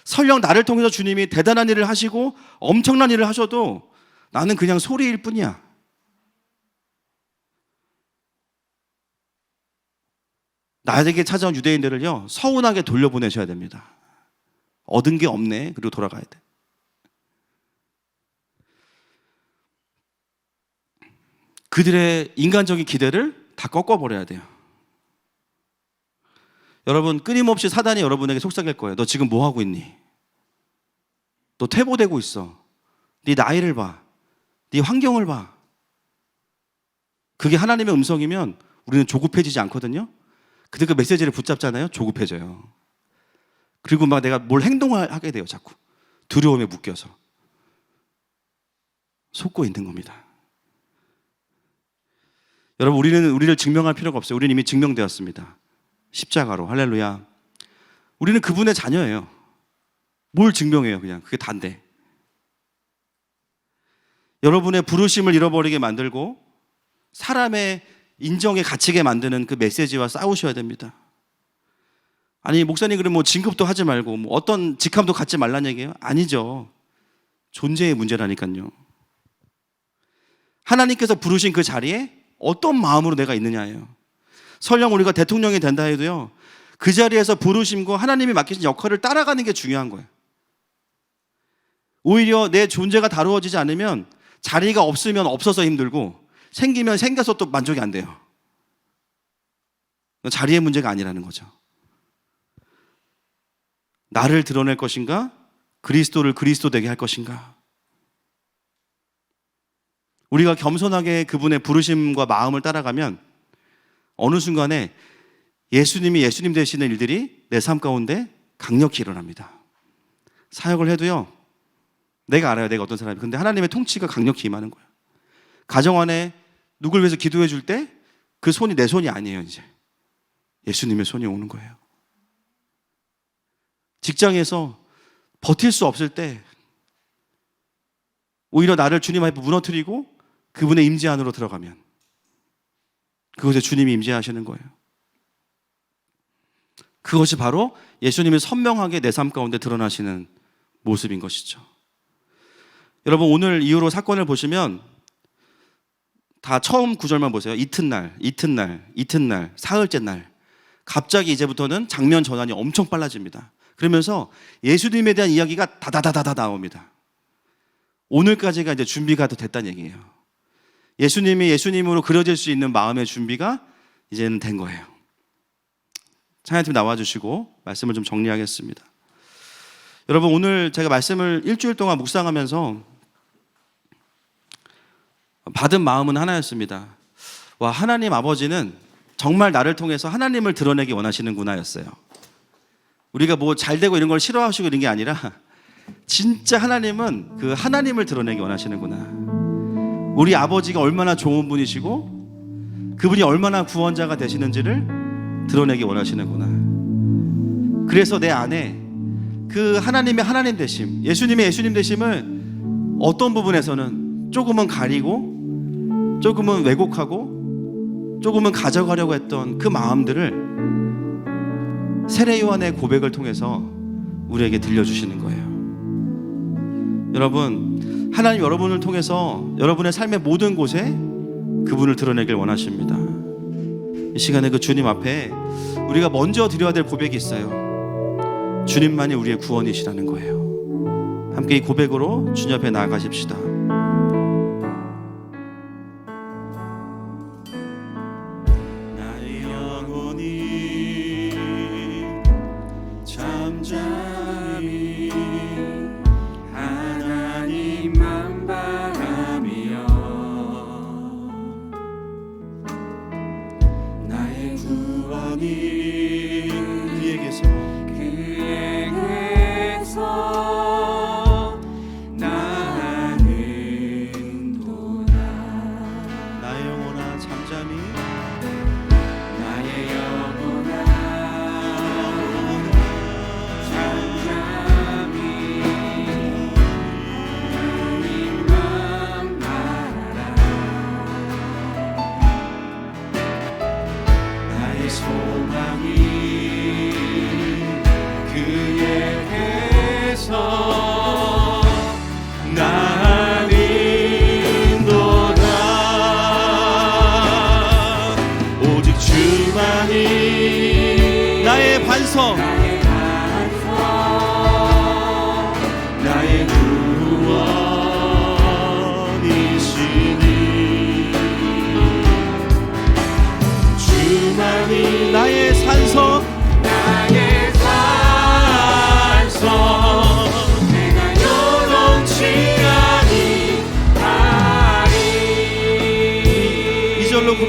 설령 나를 통해서 주님이 대단한 일을 하시고 엄청난 일을 하셔도 나는 그냥 소리일 뿐이야. 나에게 찾아온 유대인들을요, 서운하게 돌려보내셔야 됩니다. 얻은 게 없네. 그리고 돌아가야 돼. 그들의 인간적인 기대를 다 꺾어버려야 돼요. 여러분, 끊임없이 사단이 여러분에게 속삭일 거예요. 너 지금 뭐 하고 있니? 너 퇴보되고 있어. 네 나이를 봐. 네 환경을 봐. 그게 하나님의 음성이면 우리는 조급해지지 않거든요. 근데 그 메시지를 붙잡잖아요. 조급해져요. 그리고 막 내가 뭘 행동을 하게 돼요. 자꾸 두려움에 묶여서 속고 있는 겁니다. 여러분, 우리는 우리를 증명할 필요가 없어요. 우리는 이미 증명되었습니다. 십자가로. 할렐루야. 우리는 그분의 자녀예요. 뭘 증명해요? 그냥 그게 다인데. 여러분의 부르심을 잃어버리게 만들고 사람의 인정에 갇히게 만드는 그 메시지와 싸우셔야 됩니다. 아니, 목사님 그럼 뭐 진급도 하지 말고 뭐 어떤 직함도 갖지 말란 얘기예요? 아니죠. 존재의 문제라니까요. 하나님께서 부르신 그 자리에 어떤 마음으로 내가 있느냐예요. 설령 우리가 대통령이 된다 해도요, 그 자리에서 부르심과 하나님이 맡기신 역할을 따라가는 게 중요한 거예요. 오히려 내 존재가 다루어지지 않으면 자리가 없으면 없어서 힘들고 생기면 생겨서 또 만족이 안 돼요. 자리의 문제가 아니라는 거죠. 나를 드러낼 것인가? 그리스도를 그리스도 되게 할 것인가? 우리가 겸손하게 그분의 부르심과 마음을 따라가면 어느 순간에 예수님이 예수님 되시는 일들이 내 삶 가운데 강력히 일어납니다. 사역을 해도요, 내가 알아요. 내가 어떤 사람이. 근데 하나님의 통치가 강력히 임하는 거예요. 가정 안에 누굴 위해서 기도해 줄 때 그 손이 내 손이 아니에요. 이제 예수님의 손이 오는 거예요. 직장에서 버틸 수 없을 때 오히려 나를 주님 앞에 무너뜨리고 그분의 임재 안으로 들어가면 그곳에 주님이 임재하시는 거예요. 그것이 바로 예수님이 선명하게 내 삶 가운데 드러나시는 모습인 것이죠. 여러분, 오늘 이후로 사건을 보시면 다 처음 구절만 보세요. 이튿날, 사흘째 날. 갑자기 이제부터는 장면 전환이 엄청 빨라집니다. 그러면서 예수님에 대한 이야기가 다다다다다 나옵니다. 오늘까지가 이제 준비가 더 됐다는 얘기예요. 예수님이 예수님으로 그려질 수 있는 마음의 준비가 이제는 된 거예요. 찬양팀 나와주시고 말씀을 좀 정리하겠습니다. 여러분, 오늘 제가 말씀을 일주일 동안 묵상하면서 받은 마음은 하나였습니다. 와, 하나님 아버지는 정말 나를 통해서 하나님을 드러내기 원하시는구나 였어요. 우리가 뭐 잘되고 이런 걸 싫어하시고 이런 게 아니라 진짜 하나님은 그 하나님을 드러내기 원하시는구나. 우리 아버지가 얼마나 좋은 분이시고 그분이 얼마나 구원자가 되시는지를 드러내기 원하시는구나. 그래서 내 안에 그 하나님의 하나님 되심, 예수님의 예수님 되심을 어떤 부분에서는 조금은 가리고 조금은 왜곡하고 조금은 가져가려고 했던 그 마음들을 세례 요한의 고백을 통해서 우리에게 들려주시는 거예요. 여러분, 하나님 여러분을 통해서 여러분의 삶의 모든 곳에 그분을 드러내길 원하십니다. 이 시간에 그 주님 앞에 우리가 먼저 드려야 될 고백이 있어요. 주님만이 우리의 구원이시라는 거예요. 함께 이 고백으로 주님 앞에 나아가십시다. 나의 영혼이 잠잠히 하나님만 바라며 나의 구원이 그에게서 나는 도다. 나의 영혼아 잠잠히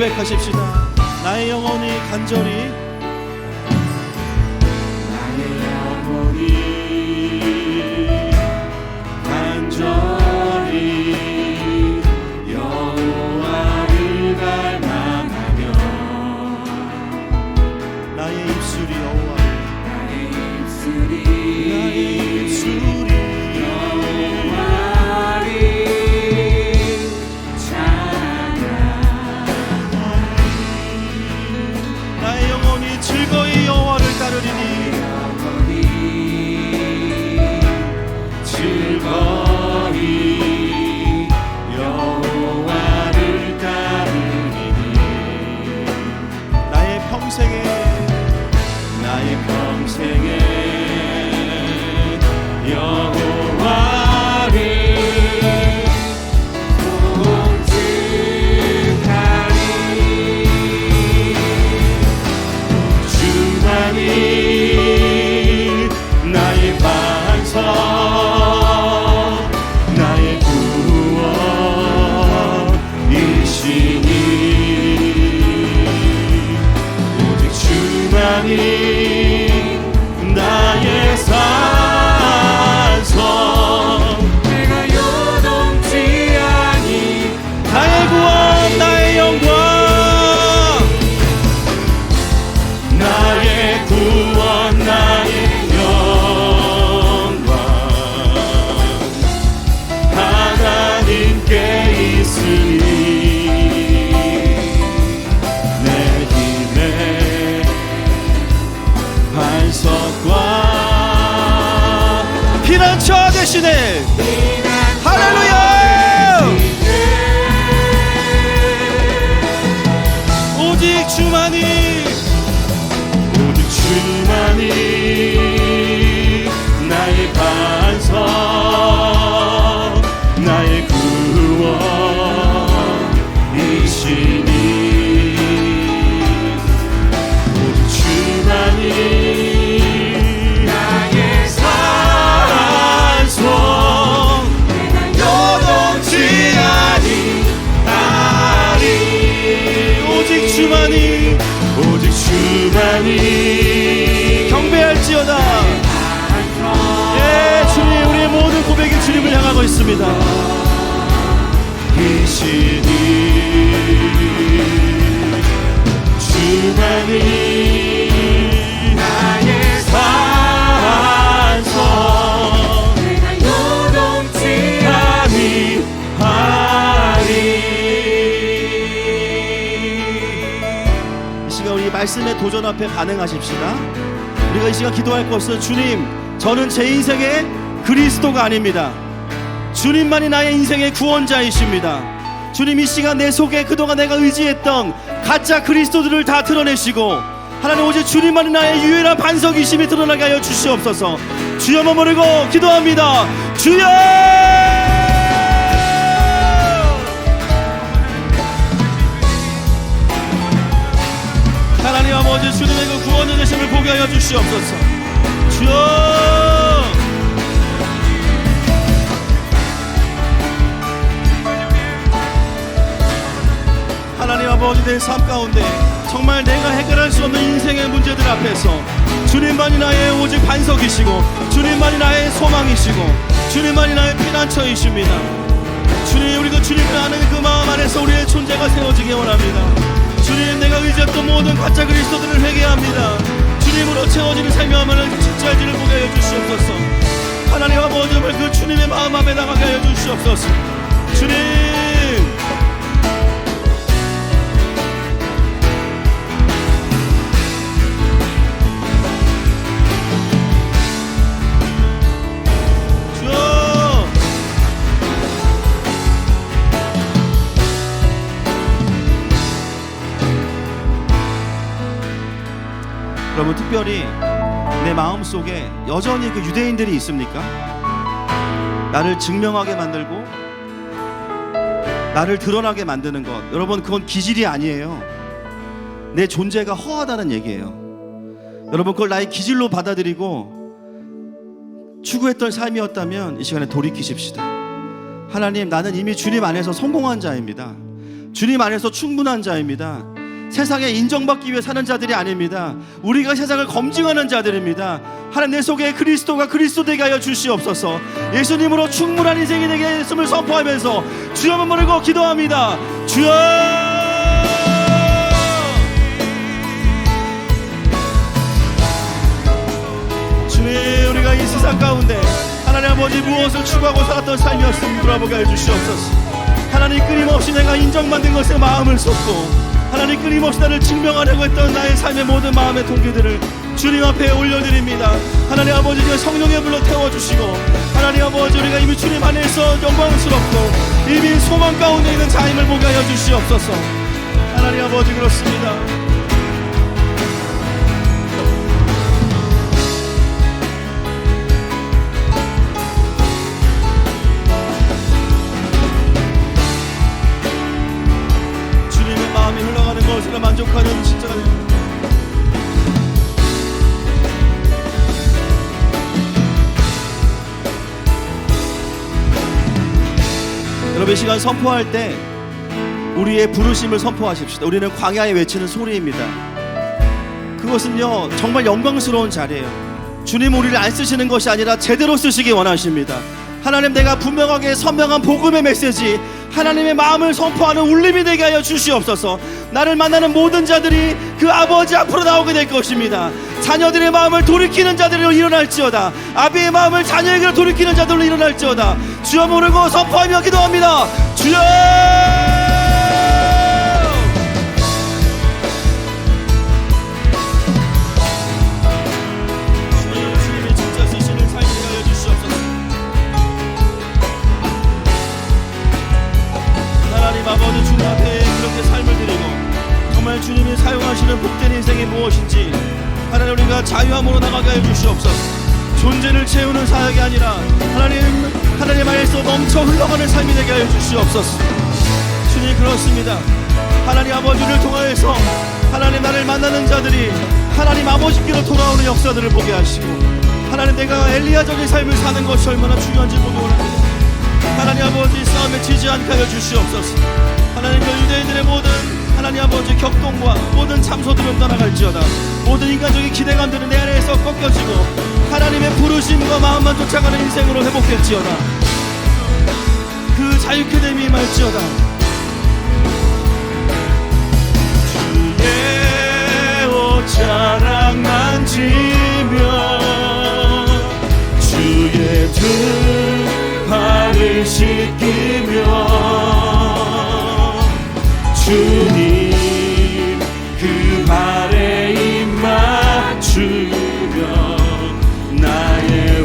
고백하십시다. 나의 영혼이 간절히 여호와를 갈망하며 나의 입술이 여호와 나의 입술이 여호와를 나의 영혼이 즐거이 여호와를 따르리니 즐거이 여호와를 따르리니 나의 평생에 여호와를 공증하리 주만이 나의 반석 나의 구원이시니 오직 주만이 나의 산성 내가 요동치 아니 나의 구원 나의 영광 나의 구원 나의 영광 하나님께 있으니 내 힘의 반석과 피난처 대신에 할렐루야 오직 주만이 나의 반석 나의 구원이시니 오직 주만이 나의 산성 내가 요동치 아니하리 오직 주만이 경배할지어다. 예, 주님 우리의 모든 고백이 주님을 향하고 있습니다. 이시니 주만이 나의 산성 내가 요동치 아니하리 이 시간 우리 말씀의 도전 앞에 반응하십시다. 우리가 이 시간 기도할 것은 주님 저는 제 인생의 그리스도가 아닙니다. 주님만이 나의 인생의 구원자이십니다. 주님 이 시간 내 속에 그동안 내가 의지했던 가짜 그리스도들을 다 드러내시고 하나님 오직 주님만이 나의 유일한 반석이심이 드러나게 하여 주시옵소서. 주여 머무르고 기도합니다. 주여 하나님 아버지 주님의 그 구원의 되심을 보게 하여 주시옵소서. 주여 하나님 아버지 내 삶 가운데 정말 내가 해결할 수 없는 인생의 문제들 앞에서 주님만이 나의 오직 반석이시고 주님만이 나의 소망이시고 주님만이 나의 피난처이십니다. 주님 우리 그 주님을 아는 그 마음 안에서 우리의 존재가 세워지기 원합니다. 주님 내가 의지했던 모든 가짜 그리스도들을 회개합니다. 주님으로 채워지는 삶이 하면 진짜일지를 보게 하여 주시옵소서. 하나님 아버지 그 주님의 마음 앞에 나가게 하여 주시옵소서. 주님 여러분 특별히 내 마음속에 여전히 그 유대인들이 있습니까? 나를 증명하게 만들고 나를 드러나게 만드는 것, 여러분 그건 기질이 아니에요. 내 존재가 허하다는 얘기예요. 여러분 그걸 나의 기질로 받아들이고 추구했던 삶이었다면 이 시간에 돌이키십시다. 하나님 나는 이미 주님 안에서 성공한 자입니다. 주님 안에서 충분한 자입니다. 세상에 인정받기 위해 사는 자들이 아닙니다. 우리가 세상을 검증하는 자들입니다. 하나님, 내 속에 그리스도가 그리스도 되게 하여 주시옵소서. 예수님으로 충분한 인생이 되게 했음을 선포하면서 주여만 부르고 기도합니다. 주여! 주님, 우리가 이 세상 가운데 하나님 아버지 무엇을 추구하고 살았던 삶이었음을 돌아보게 해주시옵소서. 하나님, 끊임없이 내가 인정받는 것에 마음을 쏟고 하나님, 끊임없이 나를 증명하려고 했던 나의 삶의 모든 마음의 동기들을 주님 앞에 올려드립니다. 하나님 아버지, 성령의 불로 태워주시고 하나님 아버지, 우리가 이미 주님 안에서 영광스럽고 이미 소망 가운데 있는 자임을 보게 하여 주시옵소서. 하나님 아버지, 그렇습니다. 마음이 흘러가는 것으로 만족하는 진짜가 됩니다. 여러분, 이 시간 선포할 때 우리의 부르심을 선포하십시다. 우리는 광야에 외치는 소리입니다. 그것은요, 정말 영광스러운 자리예요. 주님, 우리를 안 쓰시는 것이 아니라 제대로 쓰시기 원하십니다. 하나님, 내가 분명하게 선명한 복음의 메시지, 하나님의 마음을 선포하는 울림이 되게 하여 주시옵소서. 나를 만나는 모든 자들이 그 아버지 앞으로 나오게 될 것입니다. 자녀들의 마음을 돌이키는 자들로 일어날지어다. 아비의 마음을 자녀에게 돌이키는 자들로 일어날지어다. 주여 모르고 선포하며 기도합니다. 주여! 주님이 진짜 쓰시는 삶이 되어 주시옵소서. 하나님 아버지, 주님 앞에 그렇게 삶을 드리고 정말 주님이 사용하시는 복된 인생이 무엇인지 하나님, 우리가 자유함으로 나가게 해 주시옵소서. 존재를 채우는 사역이 아니라 하나님 안에서 넘쳐 흘러가는 삶이 되게 하여 주시옵소서. 주님, 그렇습니다. 하나님 아버지를 통하여서 하나님, 나를 만나는 자들이 하나님 아버지께로 돌아오는 역사들을 보게 하시고 하나님, 내가 엘리야적인 삶을 사는 것이 얼마나 중요한지 보게 원합니다. 하나님 아버지, 싸움에 지지 않게 하여 주시옵소서. 하나님, 그 유대인들의 모든 하나님 아버지 격동과 모든 참소들은 떠나갈지어다. 모든 인간적인 기대감들은 내 안에서 꺾여지고 하나님의 부르심과 마음만 쫓아가는 인생으로 회복될지어다. 그 자유케 됨이 임할지어다. 주의 옷자락 만지며 주의 두 발을 씻기며 주님 그 발에 입 맞추며 나의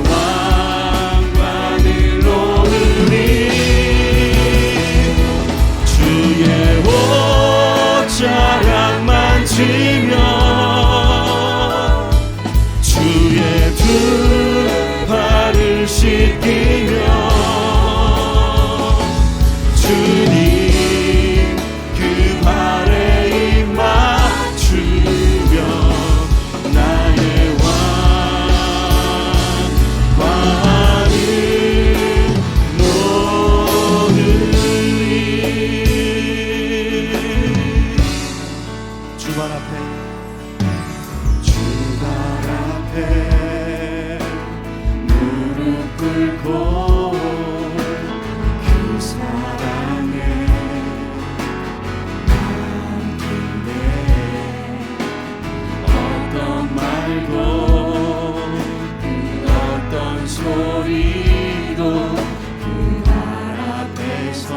왕관을 놓으리. 주의 옷자락 만지며 주의 두 발을 씻기며 주님 그 발에 입 맞추며 나의 왕관을 놓으리. 주발 앞에 무릎 꿇고 그 사랑에 어떤 말도 어떤 소리도 그 발 앞에서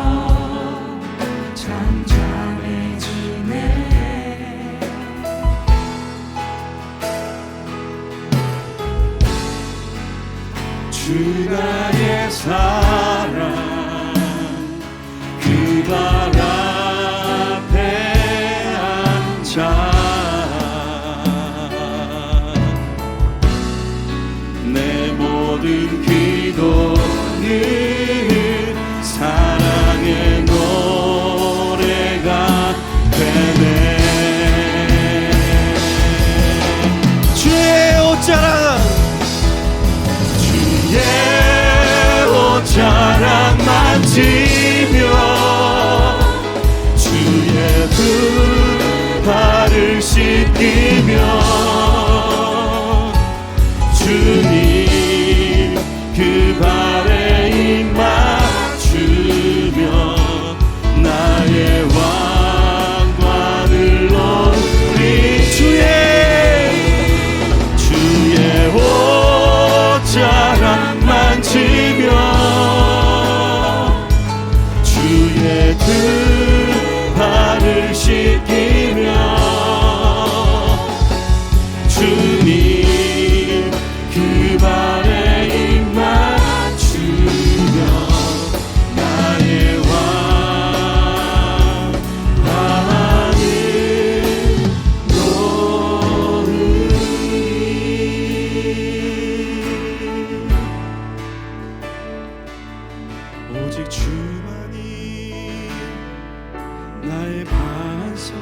잠잠해지네. 주 나의 사랑 그 발 앞에 앉아 내 모든 기도는 사랑의 노래가 되네. 주의 옷자락 옷자락 만지며 주의 자랑 만지며 주의 등 발을 씻기며 주님 그 발에 입 맞추며 나의 왕 하늘 노으리 오직 주만이 나의 반석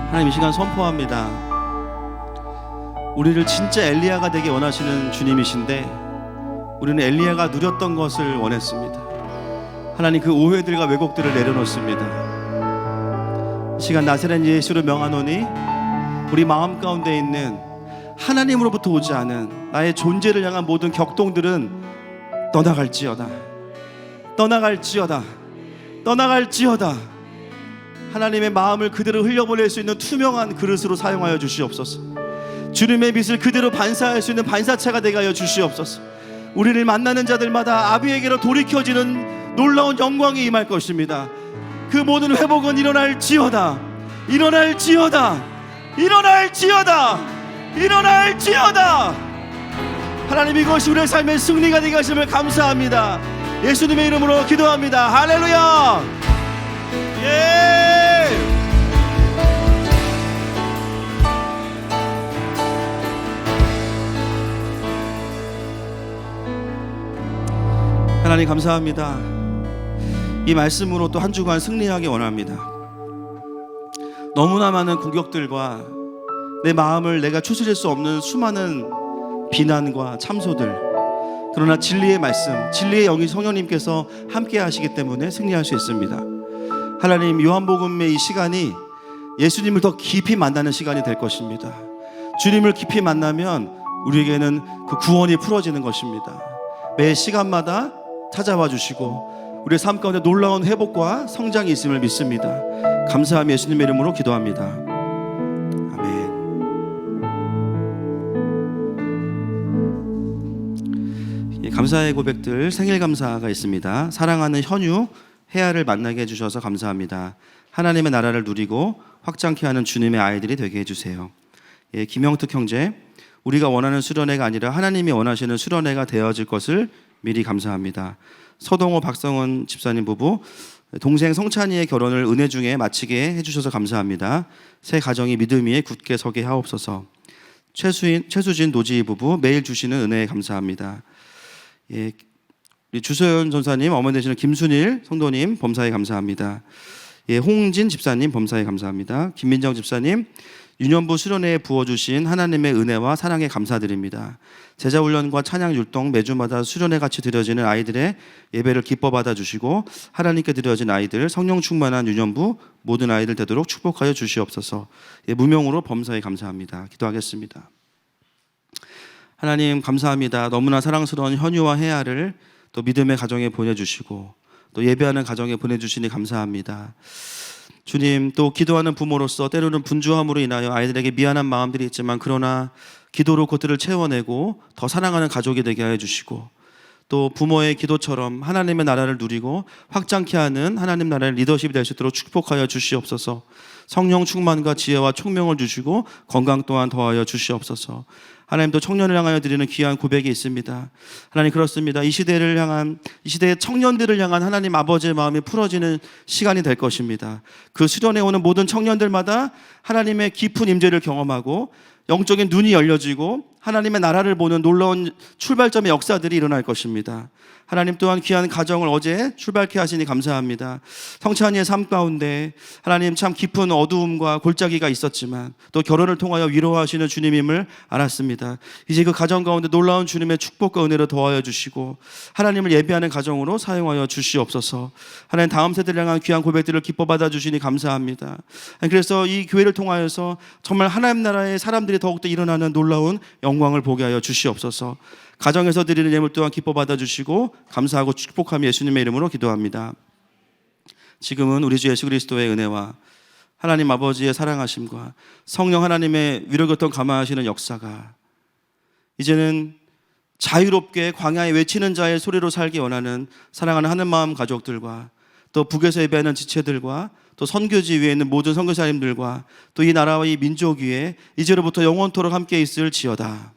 하나님 이 시간 선포합니다. 우리를 진짜 엘리야가 되게 원하시는 주님이신데 우리는 엘리야가 누렸던 것을 원했습니다. 하나님 그 오해들과 왜곡들을 내려놓습니다. 이 시간 나사렛 예수를 명하노니 우리 마음 가운데 있는 하나님으로부터 오지 않은 나의 존재를 향한 모든 격동들은 떠나갈지어다. 떠나갈지어다. 떠나갈지어다. 하나님의 마음을 그대로 흘려보낼 수 있는 투명한 그릇으로 사용하여 주시옵소서. 주님의 빛을 그대로 반사할 수 있는 반사체가 되게 하여 주시옵소서. 우리를 만나는 자들마다 아비에게로 돌이켜지는 놀라운 영광이 임할 것입니다. 그 모든 회복은 일어날지어다. 일어날지어다. 일어날지어다. 일어날지어다. 하나님 이것이 우리의 삶의 승리가 되게 하심을 감사합니다. 예수님의 이름으로 기도합니다. 할렐루야. 예. 하나님 감사합니다. 이 말씀으로 또 한 주간 승리하기 원합니다. 너무나 많은 공격들과 내 마음을 내가 추스릴 수 없는 수많은 비난과 참소들, 그러나 진리의 말씀, 진리의 영이 성령님께서 함께 하시기 때문에 승리할 수 있습니다. 하나님 요한복음의 이 시간이 예수님을 더 깊이 만나는 시간이 될 것입니다. 주님을 깊이 만나면 우리에게는 그 구원이 풀어지는 것입니다. 매 시간마다 찾아와 주시고 우리의 삶 가운데 놀라운 회복과 성장이 있음을 믿습니다. 감사하며 예수님의 이름으로 기도합니다. 아멘. 감사의 고백들 생일 감사가 있습니다. 사랑하는 현유 혜아를 만나게 해주셔서 감사합니다. 하나님의 나라를 누리고 확장케 하는 주님의 아이들이 되게 해주세요. 예, 김영특 형제, 우리가 원하는 수련회가 아니라 하나님이 원하시는 수련회가 되어질 것을 미리 감사합니다. 서동호 박성은 집사님 부부, 동생 성찬이의 결혼을 은혜 중에 마치게 해주셔서 감사합니다. 새 가정이 믿음 위에 굳게 서게 하옵소서. 최수진 노지희 부부, 매일 주시는 은혜에 감사합니다. 예, 우리 주소연 전사님, 어머니 되시는 김순일 성도님 범사에 감사합니다. 예, 홍진 집사님 범사에 감사합니다. 김민정 집사님, 유년부 수련회에 부어주신 하나님의 은혜와 사랑에 감사드립니다. 제자훈련과 찬양 율동 매주마다 수련회 같이 드려지는 아이들의 예배를 기뻐 받아주시고 하나님께 드려진 아이들 성령 충만한 유년부 모든 아이들 되도록 축복하여 주시옵소서. 예, 무명으로 범사에 감사합니다. 기도하겠습니다. 하나님 감사합니다. 너무나 사랑스러운 현유와 혜아를 또 믿음의 가정에 보내주시고 또 예배하는 가정에 보내주시니 감사합니다. 주님, 또 기도하는 부모로서 때로는 분주함으로 인하여 아이들에게 미안한 마음들이 있지만 그러나 기도로 그들을 채워내고 더 사랑하는 가족이 되게 하여 주시고 또 부모의 기도처럼 하나님의 나라를 누리고 확장케 하는 하나님 나라의 리더십이 될 수 있도록 축복하여 주시옵소서. 성령 충만과 지혜와 총명을 주시고 건강 또한 더하여 주시옵소서. 하나님도 청년을 향하여 드리는 귀한 고백이 있습니다. 하나님 그렇습니다. 이 시대의 청년들을 향한 하나님 아버지의 마음이 풀어지는 시간이 될 것입니다. 그 수련에 오는 모든 청년들마다 하나님의 깊은 임재를 경험하고 영적인 눈이 열려지고 하나님의 나라를 보는 놀라운 출발점의 역사들이 일어날 것입니다. 하나님 또한 귀한 가정을 어제 출발케 하시니 감사합니다. 성찬이의 삶 가운데 하나님 참 깊은 어두움과 골짜기가 있었지만 또 결혼을 통하여 위로하시는 주님임을 알았습니다. 이제 그 가정 가운데 놀라운 주님의 축복과 은혜로 더하여 주시고 하나님을 예배하는 가정으로 사용하여 주시옵소서. 하나님 다음 세대를 향한 귀한 고백들을 기뻐 받아 주시니 감사합니다. 그래서 이 교회를 통하여서 정말 하나님 나라의 사람들이 더욱더 일어나는 놀라운 영광을 보게 하여 주시옵소서. 가정에서 드리는 예물 또한 기뻐 받아주시고 감사하고 축복하며 예수님의 이름으로 기도합니다. 지금은 우리 주 예수 그리스도의 은혜와 하나님 아버지의 사랑하심과 성령 하나님의 위로교통 감화하시는 역사가 이제는 자유롭게 광야에 외치는 자의 소리로 살기 원하는 사랑하는 하늘마음 가족들과 또 북에서 예배하는 지체들과 또 선교지 위에 있는 모든 선교사님들과 또 이 나라와 이 민족 위에 이제로부터 영원토록 함께 있을지어다.